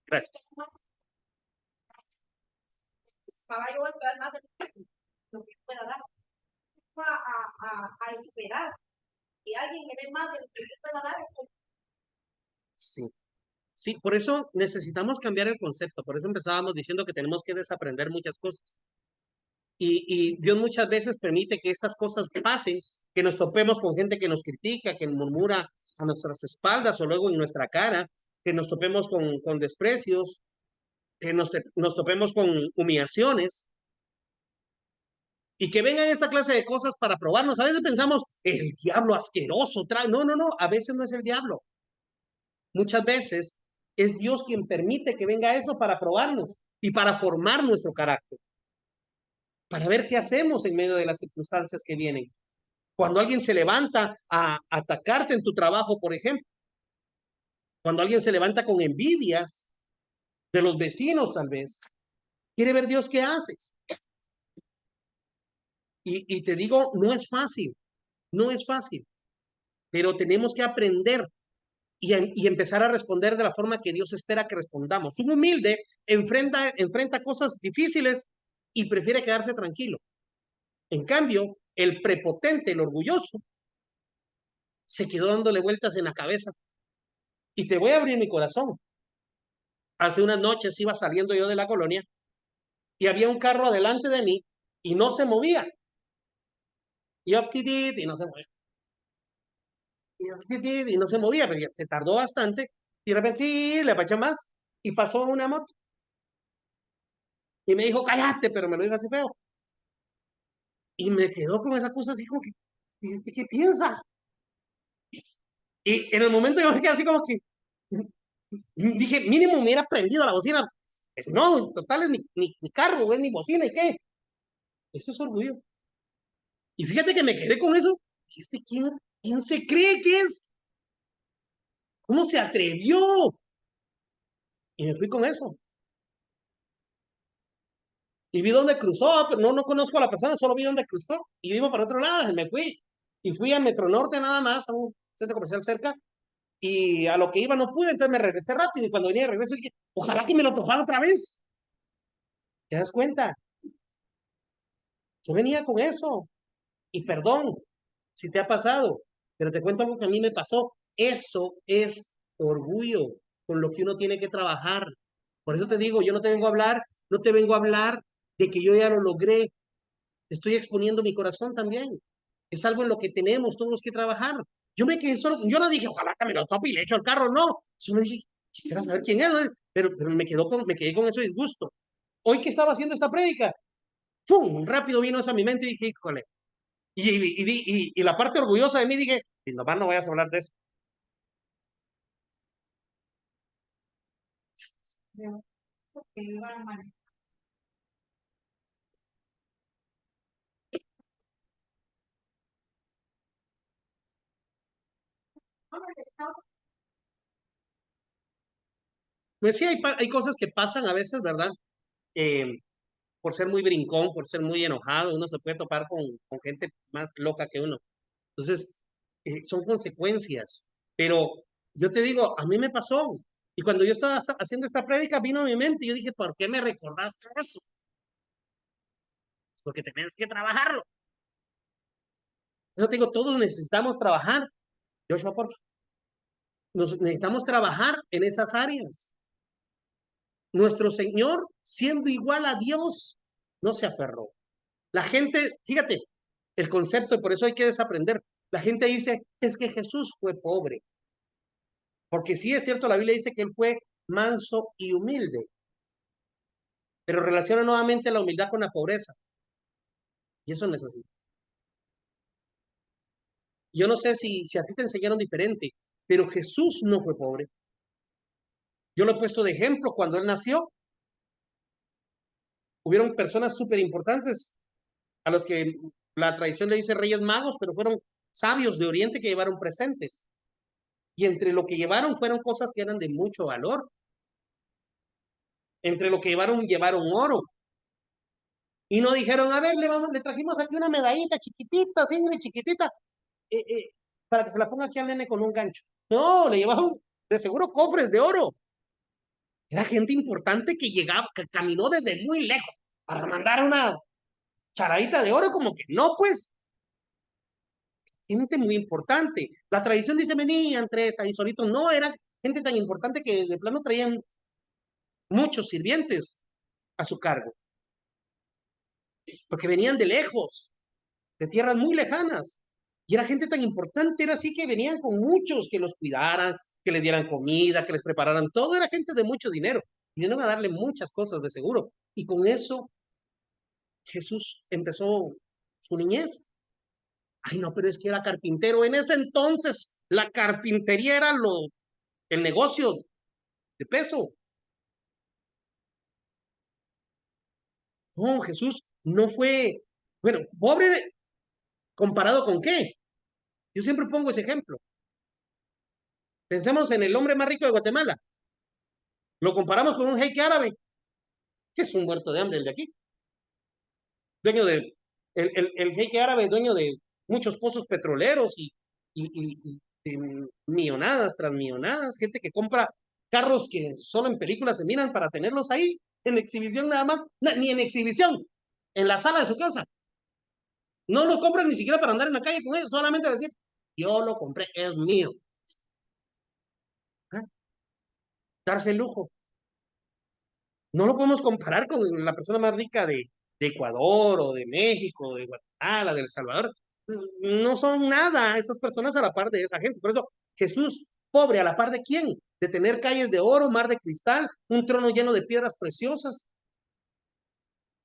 Gracias. Caballo va a esperar más de lo que pueda dar. Va a esperar. Si alguien me dé más de lo que yo pueda dar, estoy. Sí. Sí, por eso necesitamos cambiar el concepto. Por eso empezábamos diciendo que tenemos que desaprender muchas cosas. Y Dios muchas veces permite que estas cosas pasen, que nos topemos con gente que nos critica, que murmura a nuestras espaldas o luego en nuestra cara, que nos topemos con desprecios, que nos topemos con humillaciones y que vengan esta clase de cosas para probarnos. A veces pensamos, el diablo asqueroso trae. No, no, no, a veces no es el diablo. Muchas veces es Dios quien permite que venga eso para probarnos y para formar nuestro carácter, para ver qué hacemos en medio de las circunstancias que vienen. Cuando alguien se levanta a atacarte en tu trabajo, por ejemplo, cuando alguien se levanta con envidias de los vecinos, tal vez, quiere ver Dios qué haces. Y te digo, no es fácil, no es fácil, pero tenemos que aprender y empezar a responder de la forma que Dios espera que respondamos. Un humilde enfrenta cosas difíciles y prefiere quedarse tranquilo. En cambio, el prepotente, el orgulloso, se quedó dándole vueltas en la cabeza. Y te voy a abrir mi corazón. Hace unas noches iba saliendo yo de la colonia y había un carro adelante de mí y no se movía. Y yo, y no se movía. Y no se movía, pero se tardó bastante. Y de repente le apaché más y pasó una moto. Y me dijo, cállate, pero me lo dijo así feo. Y me quedó con esa cosa así como que, ¿y este qué piensa? Y en el momento yo me quedé así como que, dije, mínimo me hubiera prendido la bocina. Pues no, total es mi carro, es mi bocina, ¿y qué? Eso es orgullo. Y fíjate que me quedé con eso. ¿Y este quién se cree que es? ¿Cómo se atrevió? Y me fui con eso. Y vi dónde cruzó, pero no conozco a la persona, solo vi dónde cruzó. Y yo iba para otro lado, y me fui. Y fui a Metro Norte nada más, a un centro comercial cerca. Y a lo que iba no pude, entonces me regresé rápido. Y cuando venía de regreso dije, ojalá que me lo topara otra vez. ¿Te das cuenta? Yo venía con eso. Y perdón si te ha pasado, pero te cuento algo que a mí me pasó. Eso es orgullo con lo que uno tiene que trabajar. Por eso te digo, yo no te vengo a hablar, no te vengo a hablar de que yo ya lo logré. Te estoy exponiendo mi corazón también. Es algo en lo que tenemos todos que trabajar. Yo me quedé solo, yo no dije, ojalá que me lo tope y le echo el carro, no. Solo dije, quisiera saber quién es, ¿no? Pero me quedé con ese disgusto. Hoy que estaba haciendo esta prédica, ¡pum! Rápido vino eso a mi mente y dije, híjole. Y la parte orgullosa de mí dije, y nomás no vayas a hablar de eso. Porque iba a manejar. Pues sí, hay cosas que pasan a veces, ¿verdad? Eh, por ser muy brincón, por ser muy enojado, uno se puede topar con gente más loca que uno. Entonces, son consecuencias. Pero yo te digo, a mí me pasó. Y cuando yo estaba haciendo esta prédica, vino a mi mente y yo dije, ¿por qué me recordaste eso? Porque tenés que trabajarlo. Yo te digo, todos necesitamos trabajar. Joshua, por favor. Necesitamos trabajar en esas áreas. Nuestro Señor, siendo igual a Dios, no se aferró. La gente, fíjate, el concepto, y por eso hay que desaprender. La gente dice, es que Jesús fue pobre. Porque sí es cierto, la Biblia dice que él fue manso y humilde, pero relaciona nuevamente la humildad con la pobreza. Y eso no es así. Yo no sé si a ti te enseñaron diferente, pero Jesús no fue pobre. Yo lo he puesto de ejemplo. Cuando él nació, hubieron personas súper importantes a los que la tradición le dice reyes magos, pero fueron sabios de Oriente que llevaron presentes. Y entre lo que llevaron fueron cosas que eran de mucho valor. Entre lo que llevaron oro. Y no dijeron, a ver, le trajimos aquí una medallita chiquitita, así, muy chiquitita, eh, eh, para que se la ponga aquí al nene con un gancho. No, le llevaron de seguro cofres de oro. Era gente importante que llegaba, que caminó desde muy lejos para mandar una charadita de oro, como que no, pues, gente muy importante. La tradición dice, venían tres ahí solitos. No, era gente tan importante que de plano traían muchos sirvientes a su cargo, porque venían de lejos, de tierras muy lejanas. Y era gente tan importante, era así que venían con muchos que los cuidaran, que les dieran comida, que les prepararan todo. Era gente de mucho dinero. Vinieron a darle muchas cosas de seguro. Y con eso Jesús empezó su niñez. Ay, no, pero es que era carpintero. En ese entonces la carpintería era el negocio de peso. No, Jesús no fue, bueno, pobre comparado con qué. Yo siempre pongo ese ejemplo. Pensemos en el hombre más rico de Guatemala. Lo comparamos con un jeque árabe, que es un muerto de hambre el de aquí. Dueño de, el jeque árabe, dueño de muchos pozos petroleros y millonadas tras millonadas. Gente que compra carros que solo en películas se miran para tenerlos ahí, en exhibición nada más, ni en exhibición, en la sala de su casa. No lo compran ni siquiera para andar en la calle con ellos, solamente decir, yo lo compré, es mío. ¿Ah? Darse el lujo. No lo podemos comparar con la persona más rica de Ecuador o de México, de Guatemala, de El Salvador. No son nada esas personas a la par de esa gente. Por eso Jesús, pobre, a la par de quién? De tener calles de oro, mar de cristal, un trono lleno de piedras preciosas.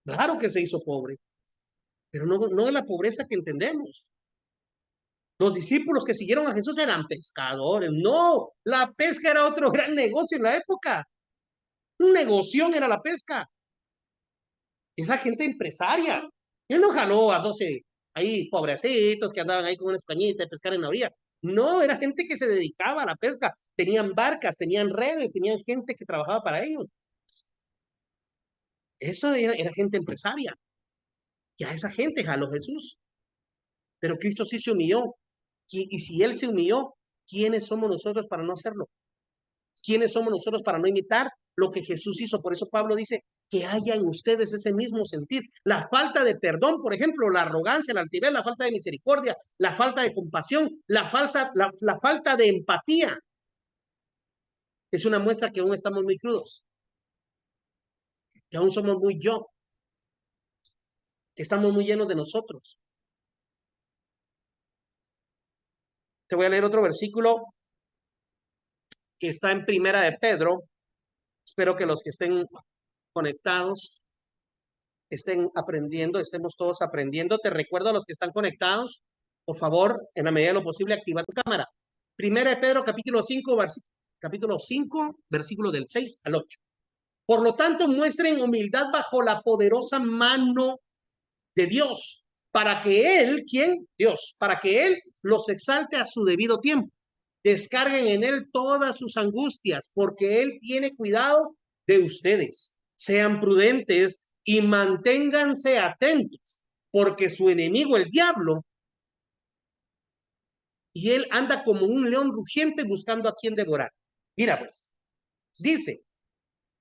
Claro que se hizo pobre, pero no de la pobreza que entendemos. Los discípulos que siguieron a Jesús eran pescadores. No, la pesca era otro gran negocio en la época. Un negocio era la pesca. Esa gente empresaria. Él no jaló a 12 ahí pobrecitos que andaban ahí con una españita de pescar en la orilla. No, era gente que se dedicaba a la pesca. Tenían barcas, tenían redes, tenían gente que trabajaba para ellos. Eso era gente empresaria. Y a esa gente jaló Jesús. Pero Cristo sí se humilló. Y si Él se humilló, ¿quiénes somos nosotros para no hacerlo? ¿Quiénes somos nosotros para no imitar lo que Jesús hizo? Por eso Pablo dice que haya en ustedes ese mismo sentir. La falta de perdón, por ejemplo, la arrogancia, la altivez, la falta de misericordia, la falta de compasión, la falta de empatía. Es una muestra que aún estamos muy crudos, que aún somos muy yo, que estamos muy llenos de nosotros. Te voy a leer otro versículo que está en Primera de Pedro. Espero que los que estén conectados estén aprendiendo, estemos todos aprendiendo. Te recuerdo a los que están conectados, por favor, en la medida de lo posible, activa tu cámara. Primera de Pedro, capítulo 5, versículo del 6 al 8. Por lo tanto, muestren humildad bajo la poderosa mano de Dios, para que Él, ¿quién? Dios, para que Él los exalte a su debido tiempo. Descarguen en Él todas sus angustias, porque Él tiene cuidado de ustedes. Sean prudentes y manténganse atentos, porque su enemigo, el diablo, y él anda como un león rugiente buscando a quien devorar. Mira pues, dice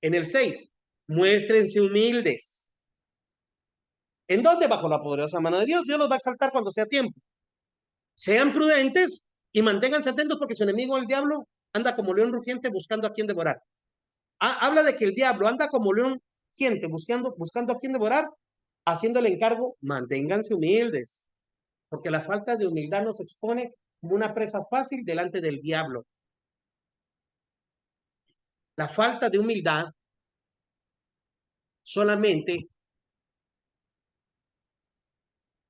en el 6, muéstrense humildes. ¿En dónde? Bajo la poderosa mano de Dios. Dios los va a exaltar cuando sea tiempo. Sean prudentes y manténganse atentos porque su enemigo, el diablo, anda como león rugiente buscando a quien devorar. Habla de que el diablo anda como león rugiente buscando a quien devorar, haciendo el encargo, manténganse humildes, porque la falta de humildad nos expone como una presa fácil delante del diablo. La falta de humildad solamente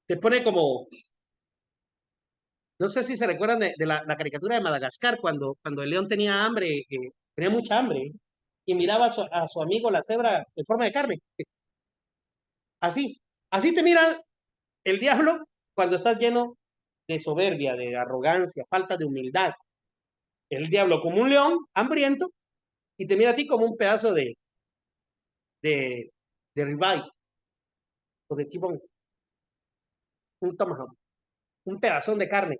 te pone como, no sé si se recuerdan de la caricatura de Madagascar, cuando el león tenía hambre, tenía mucha hambre, y miraba a su amigo la cebra en forma de carne. Así, así te mira el diablo cuando estás lleno de soberbia, de arrogancia, falta de humildad. El diablo como un león hambriento y te mira a ti como un pedazo de, de ribeye o de tibón, un tomahawk, un pedazón de carne.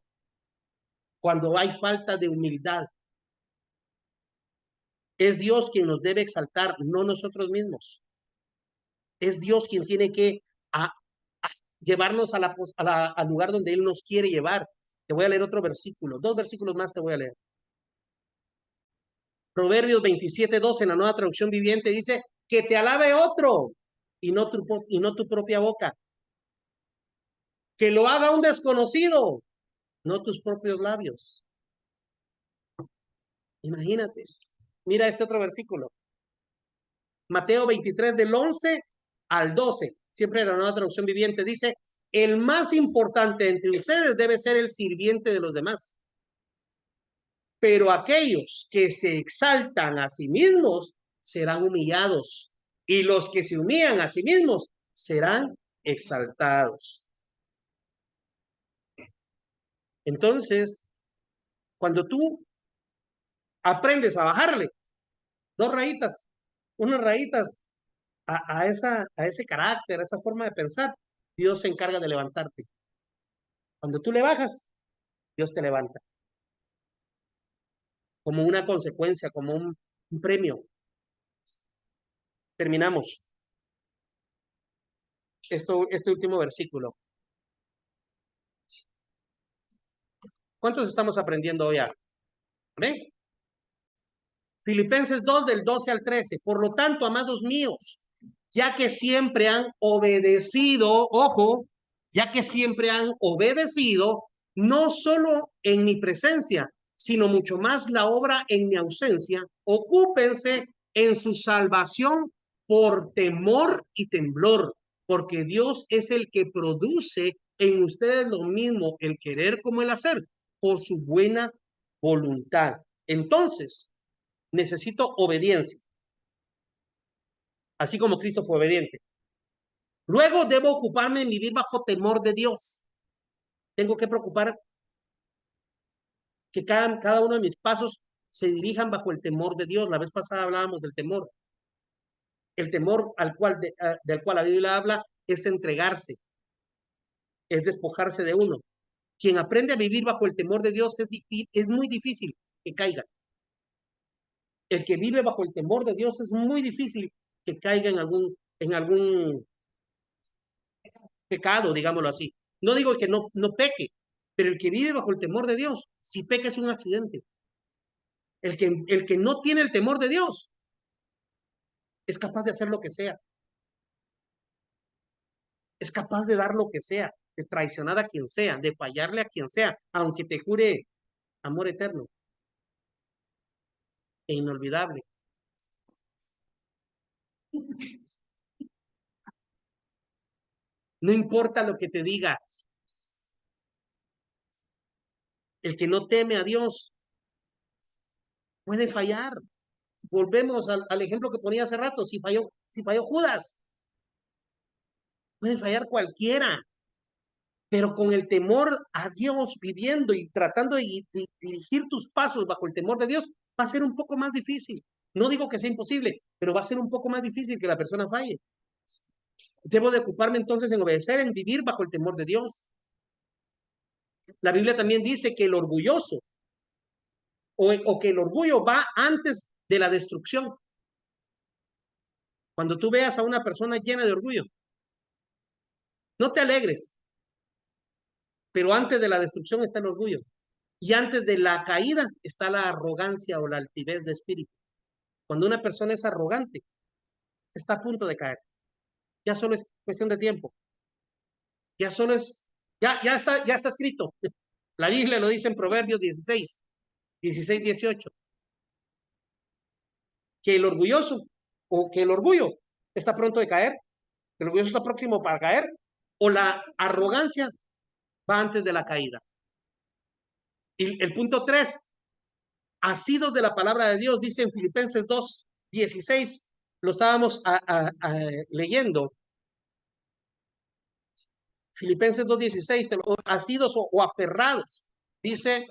Cuando hay falta de humildad, es Dios quien nos debe exaltar, no nosotros mismos. Es Dios quien tiene que a llevarnos al lugar donde Él nos quiere llevar. Te voy a leer otro versículo, 2 versículos más te voy a leer. Proverbios 27:12 en la Nueva Traducción Viviente dice, que te alabe otro y no tu propia boca. Que lo haga un desconocido, no tus propios labios. Imagínate. Mira este otro versículo. Mateo 23 del 11 al 12. Siempre en la Nueva Traducción Viviente dice, el más importante entre ustedes debe ser el sirviente de los demás. Pero aquellos que se exaltan a sí mismos serán humillados, y los que se humillan a sí mismos serán exaltados. Entonces, cuando tú aprendes a bajarle 2 rayitas, unas rayitas a ese carácter, a esa forma de pensar, Dios se encarga de levantarte. Cuando tú le bajas, Dios te levanta. Como una consecuencia, como un premio. Terminamos. Este último versículo. ¿Cuántos estamos aprendiendo hoy? ¿Amén? Filipenses 2 del 12 al 13. Por lo tanto, amados míos, ya que siempre han obedecido, ojo, ya que siempre han obedecido, no solo en mi presencia, sino mucho más la obra en mi ausencia, ocúpense en su salvación por temor y temblor, porque Dios es el que produce en ustedes lo mismo, el querer como el hacer, por su buena voluntad. Entonces, necesito obediencia, así como Cristo fue obediente. Luego debo ocuparme en vivir bajo temor de Dios. Tengo que preocupar que cada uno de mis pasos se dirijan bajo el temor de Dios. La vez pasada hablábamos del temor. El temor del cual la Biblia habla es entregarse, es despojarse de uno. Quien aprende a vivir bajo el temor de Dios es muy difícil que caiga. El que vive bajo el temor de Dios es muy difícil que caiga en algún pecado, digámoslo así. No digo que no peque, pero el que vive bajo el temor de Dios, si peca es un accidente. El que no tiene el temor de Dios es capaz de hacer lo que sea, es capaz de dar lo que sea, de traicionar a quien sea, de fallarle a quien sea, aunque te jure amor eterno e inolvidable. No importa lo que te diga, el que no teme a Dios puede fallar. Volvemos al ejemplo que ponía hace rato, si falló Judas, puede fallar cualquiera, pero con el temor a Dios, viviendo y tratando de dirigir tus pasos bajo el temor de Dios, va a ser un poco más difícil. No digo que sea imposible, pero va a ser un poco más difícil que la persona falle. Debo de ocuparme entonces en obedecer, en vivir bajo el temor de Dios. La Biblia también dice que el orgulloso o que el orgullo va antes de la destrucción. Cuando tú veas a una persona llena de orgullo, no te alegres, pero antes de la destrucción está el orgullo. Y antes de la caída está la arrogancia o la altivez de espíritu. Cuando una persona es arrogante, está a punto de caer. Ya solo es cuestión de tiempo. Ya solo es, ya está escrito. La Biblia lo dice en Proverbios 16, 18, que el orgulloso o que el orgullo está pronto de caer, que el orgulloso está próximo para caer, o la arrogancia va antes de la caída. Y el punto 3, asidos de la palabra de Dios, dice en Filipenses 2, 16, lo estábamos leyendo. Filipenses 2, 16, asidos o aferrados, dice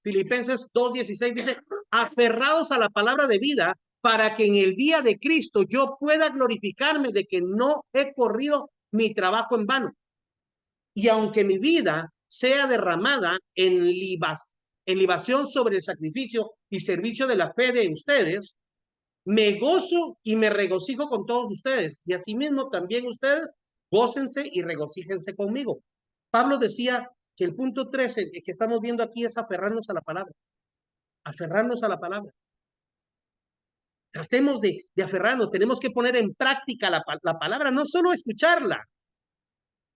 Filipenses 2, 16, dice, aferrados a la palabra de vida, para que en el día de Cristo yo pueda glorificarme de que no he corrido mi trabajo en vano. Y aunque mi vida sea derramada en libación sobre el sacrificio y servicio de la fe de ustedes, me gozo y me regocijo con todos ustedes. Y asimismo también ustedes, gócense y regocíjense conmigo. Pablo decía que el punto 13 que estamos viendo aquí es aferrarnos a la palabra. Aferrarnos a la palabra. Tratemos de aferrarnos, tenemos que poner en práctica la palabra, no solo escucharla.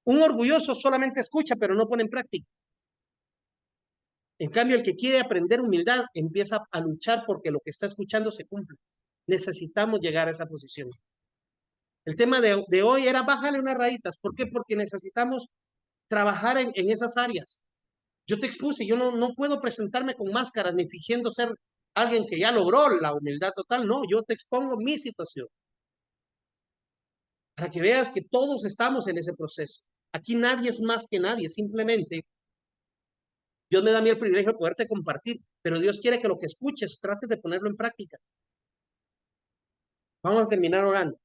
Un orgulloso solamente escucha, pero no pone en práctica. En cambio, el que quiere aprender humildad empieza a luchar porque lo que está escuchando se cumple. Necesitamos llegar a esa posición. El tema de hoy era bájale unas rayitas. ¿Por qué? Porque necesitamos trabajar en esas áreas. Yo te expuse, yo no puedo presentarme con máscaras ni fingiendo ser alguien que ya logró la humildad total. No, yo te expongo mi situación. Para que veas que todos estamos en ese proceso. Aquí nadie es más que nadie, simplemente Dios me da a mí el privilegio de poderte compartir, pero Dios quiere que lo que escuches trates de ponerlo en práctica. Vamos a terminar orando.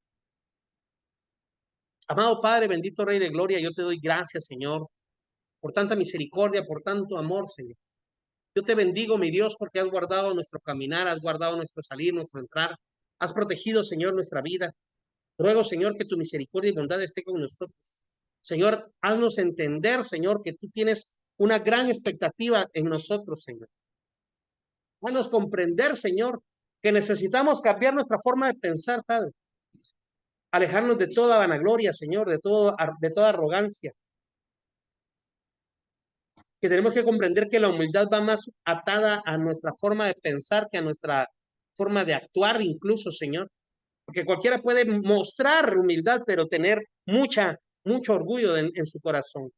Amado Padre, bendito Rey de Gloria, yo te doy gracias, Señor, por tanta misericordia, por tanto amor, Señor. Yo te bendigo, mi Dios, porque has guardado nuestro caminar, has guardado nuestro salir, nuestro entrar, has protegido, Señor, nuestra vida. Ruego, Señor, que tu misericordia y bondad esté con nosotros. Señor, haznos entender, Señor, que tú tienes una gran expectativa en nosotros, Señor. Haznos comprender, Señor, que necesitamos cambiar nuestra forma de pensar, Padre. Alejarnos de toda vanagloria, Señor, de toda arrogancia. Que tenemos que comprender que la humildad va más atada a nuestra forma de pensar que a nuestra forma de actuar incluso, Señor. Porque cualquiera puede mostrar humildad, pero tener mucho orgullo en su corazón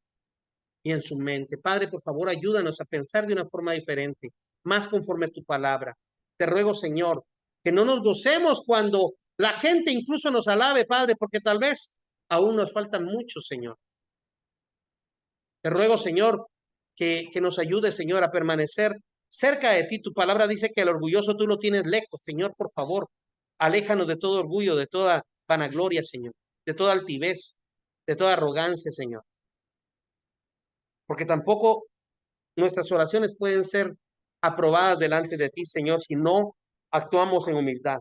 y en su mente. Padre, por favor, ayúdanos a pensar de una forma diferente, más conforme a tu palabra. Te ruego, Señor, que no nos gocemos cuando la gente incluso nos alabe, Padre, porque tal vez aún nos falta mucho, Señor. Te ruego, Señor, que nos ayude, Señor, a permanecer cerca de ti. Tu palabra dice que el orgulloso tú lo tienes lejos. Señor, por favor, aléjanos de todo orgullo, de toda vanagloria, Señor, de toda altivez, de toda arrogancia, Señor. Porque tampoco nuestras oraciones pueden ser aprobadas delante de ti, Señor, si no actuamos en humildad.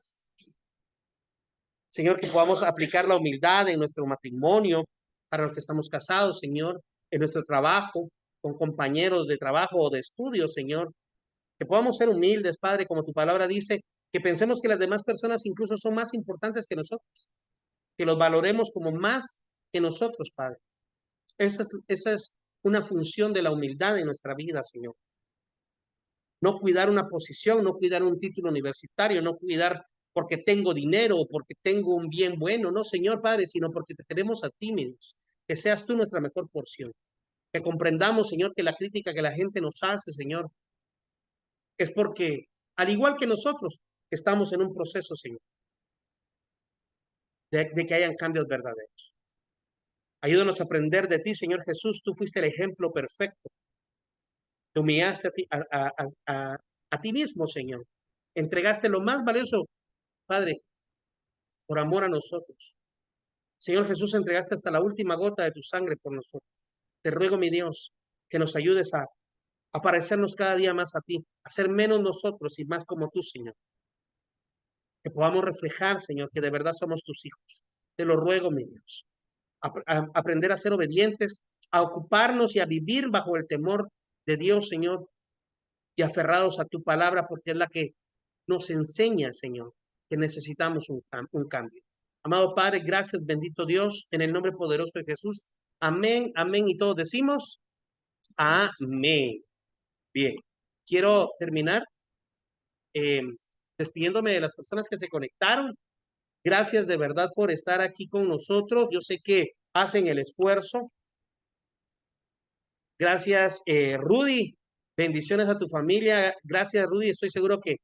Señor, que podamos aplicar la humildad en nuestro matrimonio, para los que estamos casados, Señor, en nuestro trabajo, con compañeros de trabajo o de estudio, Señor. Que podamos ser humildes, Padre, como tu palabra dice, que pensemos que las demás personas incluso son más importantes que nosotros, que los valoremos como más que nosotros, Padre. Esa es una función de la humildad en nuestra vida, Señor. No cuidar una posición, no cuidar un título universitario, no cuidar porque tengo dinero o porque tengo un bien bueno, no, Señor Padre, sino porque te queremos a ti, mi Dios. Que seas tú nuestra mejor porción. Que comprendamos, Señor, que la crítica que la gente nos hace, Señor, es porque, al igual que nosotros, estamos en un proceso, Señor, de que hayan cambios verdaderos. Ayúdanos a aprender de ti, Señor Jesús. Tú fuiste el ejemplo perfecto. Te humillaste a ti mismo, Señor. Entregaste lo más valioso, Padre, por amor a nosotros. Señor Jesús, entregaste hasta la última gota de tu sangre por nosotros. Te ruego, mi Dios, que nos ayudes a parecernos cada día más a ti, a ser menos nosotros y más como tú, Señor. Que podamos reflejar, Señor, que de verdad somos tus hijos. Te lo ruego, mi Dios. Aprender a ser obedientes, a ocuparnos y a vivir bajo el temor de Dios, Señor, y aferrados a tu palabra, porque es la que nos enseña, Señor, que necesitamos un cambio. Amado Padre, gracias, bendito Dios, en el nombre poderoso de Jesús. Amén, amén. Y todos decimos, amén. Bien, quiero terminar eh, despidiéndome de las personas que se conectaron. Gracias de verdad por estar aquí con nosotros. Yo sé que hacen el esfuerzo. Gracias, Rudy. Bendiciones a tu familia. Gracias, Rudy. Estoy seguro que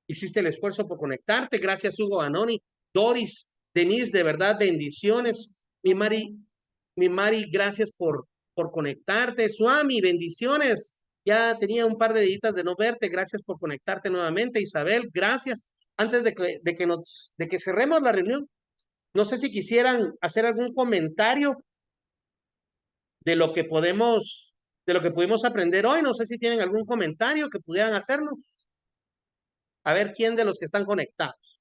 hiciste el esfuerzo por conectarte. Gracias, Hugo Anoni. Doris, Denise, de verdad, bendiciones. Mi Mari, gracias por conectarte. Suami, bendiciones. Ya tenía un par de días de no verte. Gracias por conectarte nuevamente. Isabel, gracias. Antes de que cerremos la reunión, no sé si quisieran hacer algún comentario de lo que pudimos aprender hoy. No sé si tienen algún comentario que pudieran hacernos. A ver quién de los que están conectados.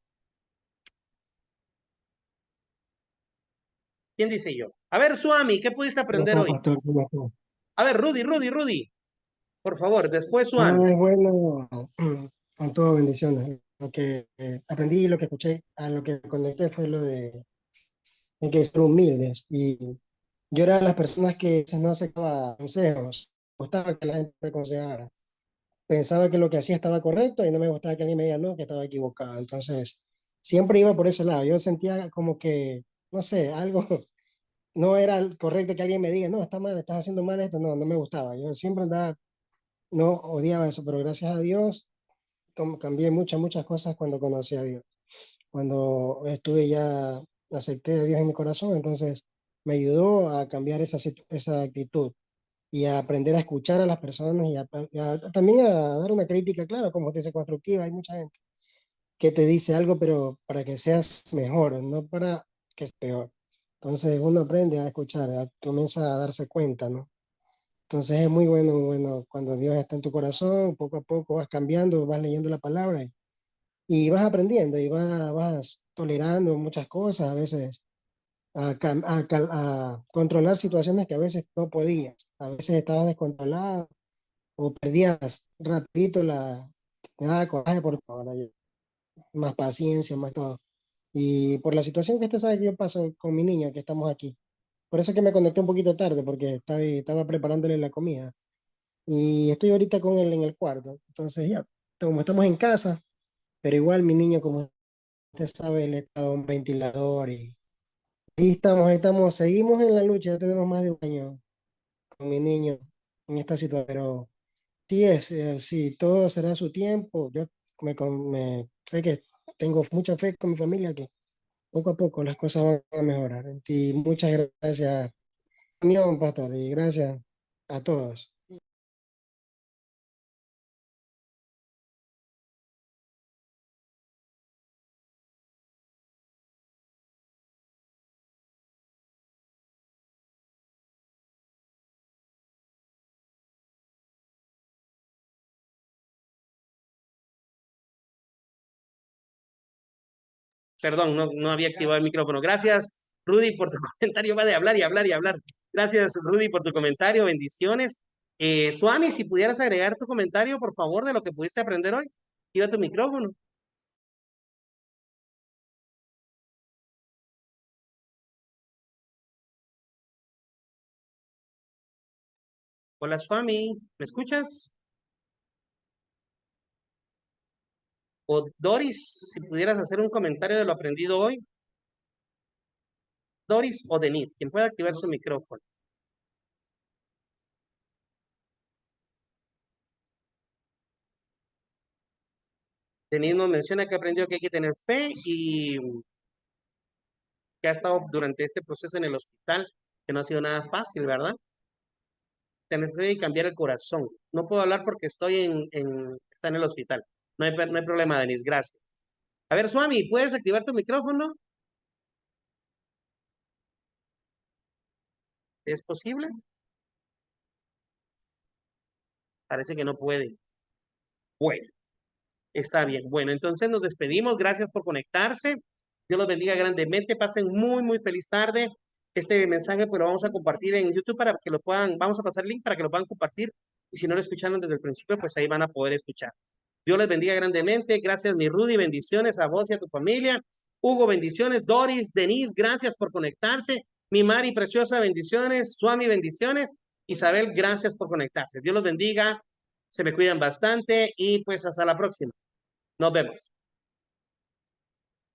¿Quién dice yo? A ver, Suami, ¿qué pudiste aprender ¿Cómo, hoy? pastor? ¿Cómo está? A ver, Rudy. Por favor, después Ah, Suami. es bueno, con todo bendiciones. Lo que aprendí, lo que escuché, a lo que conecté fue lo de hay que ser humildes. Y yo era de las personas que a veces no aceptaba consejos. Me gustaba que la gente me aconsejara. Pensaba que lo que hacía estaba correcto y no me gustaba que alguien me diga no, que estaba equivocado. Entonces, siempre iba por ese lado. Yo sentía como que, no sé, algo no era correcto que alguien me diga, no, está mal, estás haciendo mal esto. No, no me gustaba. Yo siempre andaba, no odiaba eso, pero gracias a Dios cambié muchas cosas cuando conocí a Dios. Cuando estuve ya, acepté a Dios en mi corazón, entonces me ayudó a cambiar esa actitud y a aprender a escuchar a las personas también a dar una crítica, claro, como te dice, constructiva. Hay mucha gente que te dice algo, pero para que seas mejor, no para que seas peor. Entonces uno aprende a escuchar, comienza a darse cuenta, ¿no? Entonces es muy bueno cuando Dios está en tu corazón, poco a poco vas cambiando, vas leyendo la palabra y vas aprendiendo y vas tolerando muchas cosas, a veces a controlar situaciones que a veces no podías, a veces estabas descontrolado o perdías rapidito coraje por todo, ahora más paciencia, más todo. Y por la situación que usted sabe que yo paso con mi niño, que estamos aquí. Por eso es que me conecté un poquito tarde, porque estaba preparándole la comida. Y estoy ahorita con él en el cuarto. Entonces ya, como estamos en casa, pero igual mi niño, como usted sabe, le he dado un ventilador y ahí estamos, seguimos en la lucha, ya tenemos más de un año con mi niño en esta situación, pero sí, todo será a su tiempo. Yo sé que tengo mucha fe con mi familia que poco a poco las cosas van a mejorar. Y muchas gracias, unión, pastor, y gracias a todos. Perdón, no había activado el micrófono. Gracias, Rudy, por tu comentario. Va de hablar y hablar y hablar. Gracias, Rudy, por tu comentario. Bendiciones. Suami, si pudieras agregar tu comentario, por favor, de lo que pudiste aprender hoy. Activa tu micrófono. Hola, Swami, ¿me escuchas? O Doris, si pudieras hacer un comentario de lo aprendido hoy. Doris o Denise, quien pueda activar su micrófono. Denise nos menciona que aprendió que hay que tener fe y que ha estado durante este proceso en el hospital, que no ha sido nada fácil, ¿verdad? Tener fe y cambiar el corazón. No puedo hablar porque estoy está en el hospital. No hay problema, Denise, gracias. A ver, Swami, ¿puedes activar tu micrófono? ¿Es posible? Parece que no puede. Bueno, está bien. Bueno, entonces nos despedimos. Gracias por conectarse. Dios los bendiga grandemente. Pasen muy, muy feliz tarde. Este mensaje pues lo vamos a compartir en YouTube para que lo puedan, vamos a pasar el link para que lo puedan compartir. Y si no lo escucharon desde el principio, pues ahí van a poder escuchar. Dios les bendiga grandemente. Gracias, mi Rudy. Bendiciones a vos y a tu familia. Hugo, bendiciones. Doris, Denise, gracias por conectarse. Mi Mari, preciosa, bendiciones. Swami, bendiciones. Isabel, gracias por conectarse. Dios los bendiga. Se me cuidan bastante y pues hasta la próxima. Nos vemos.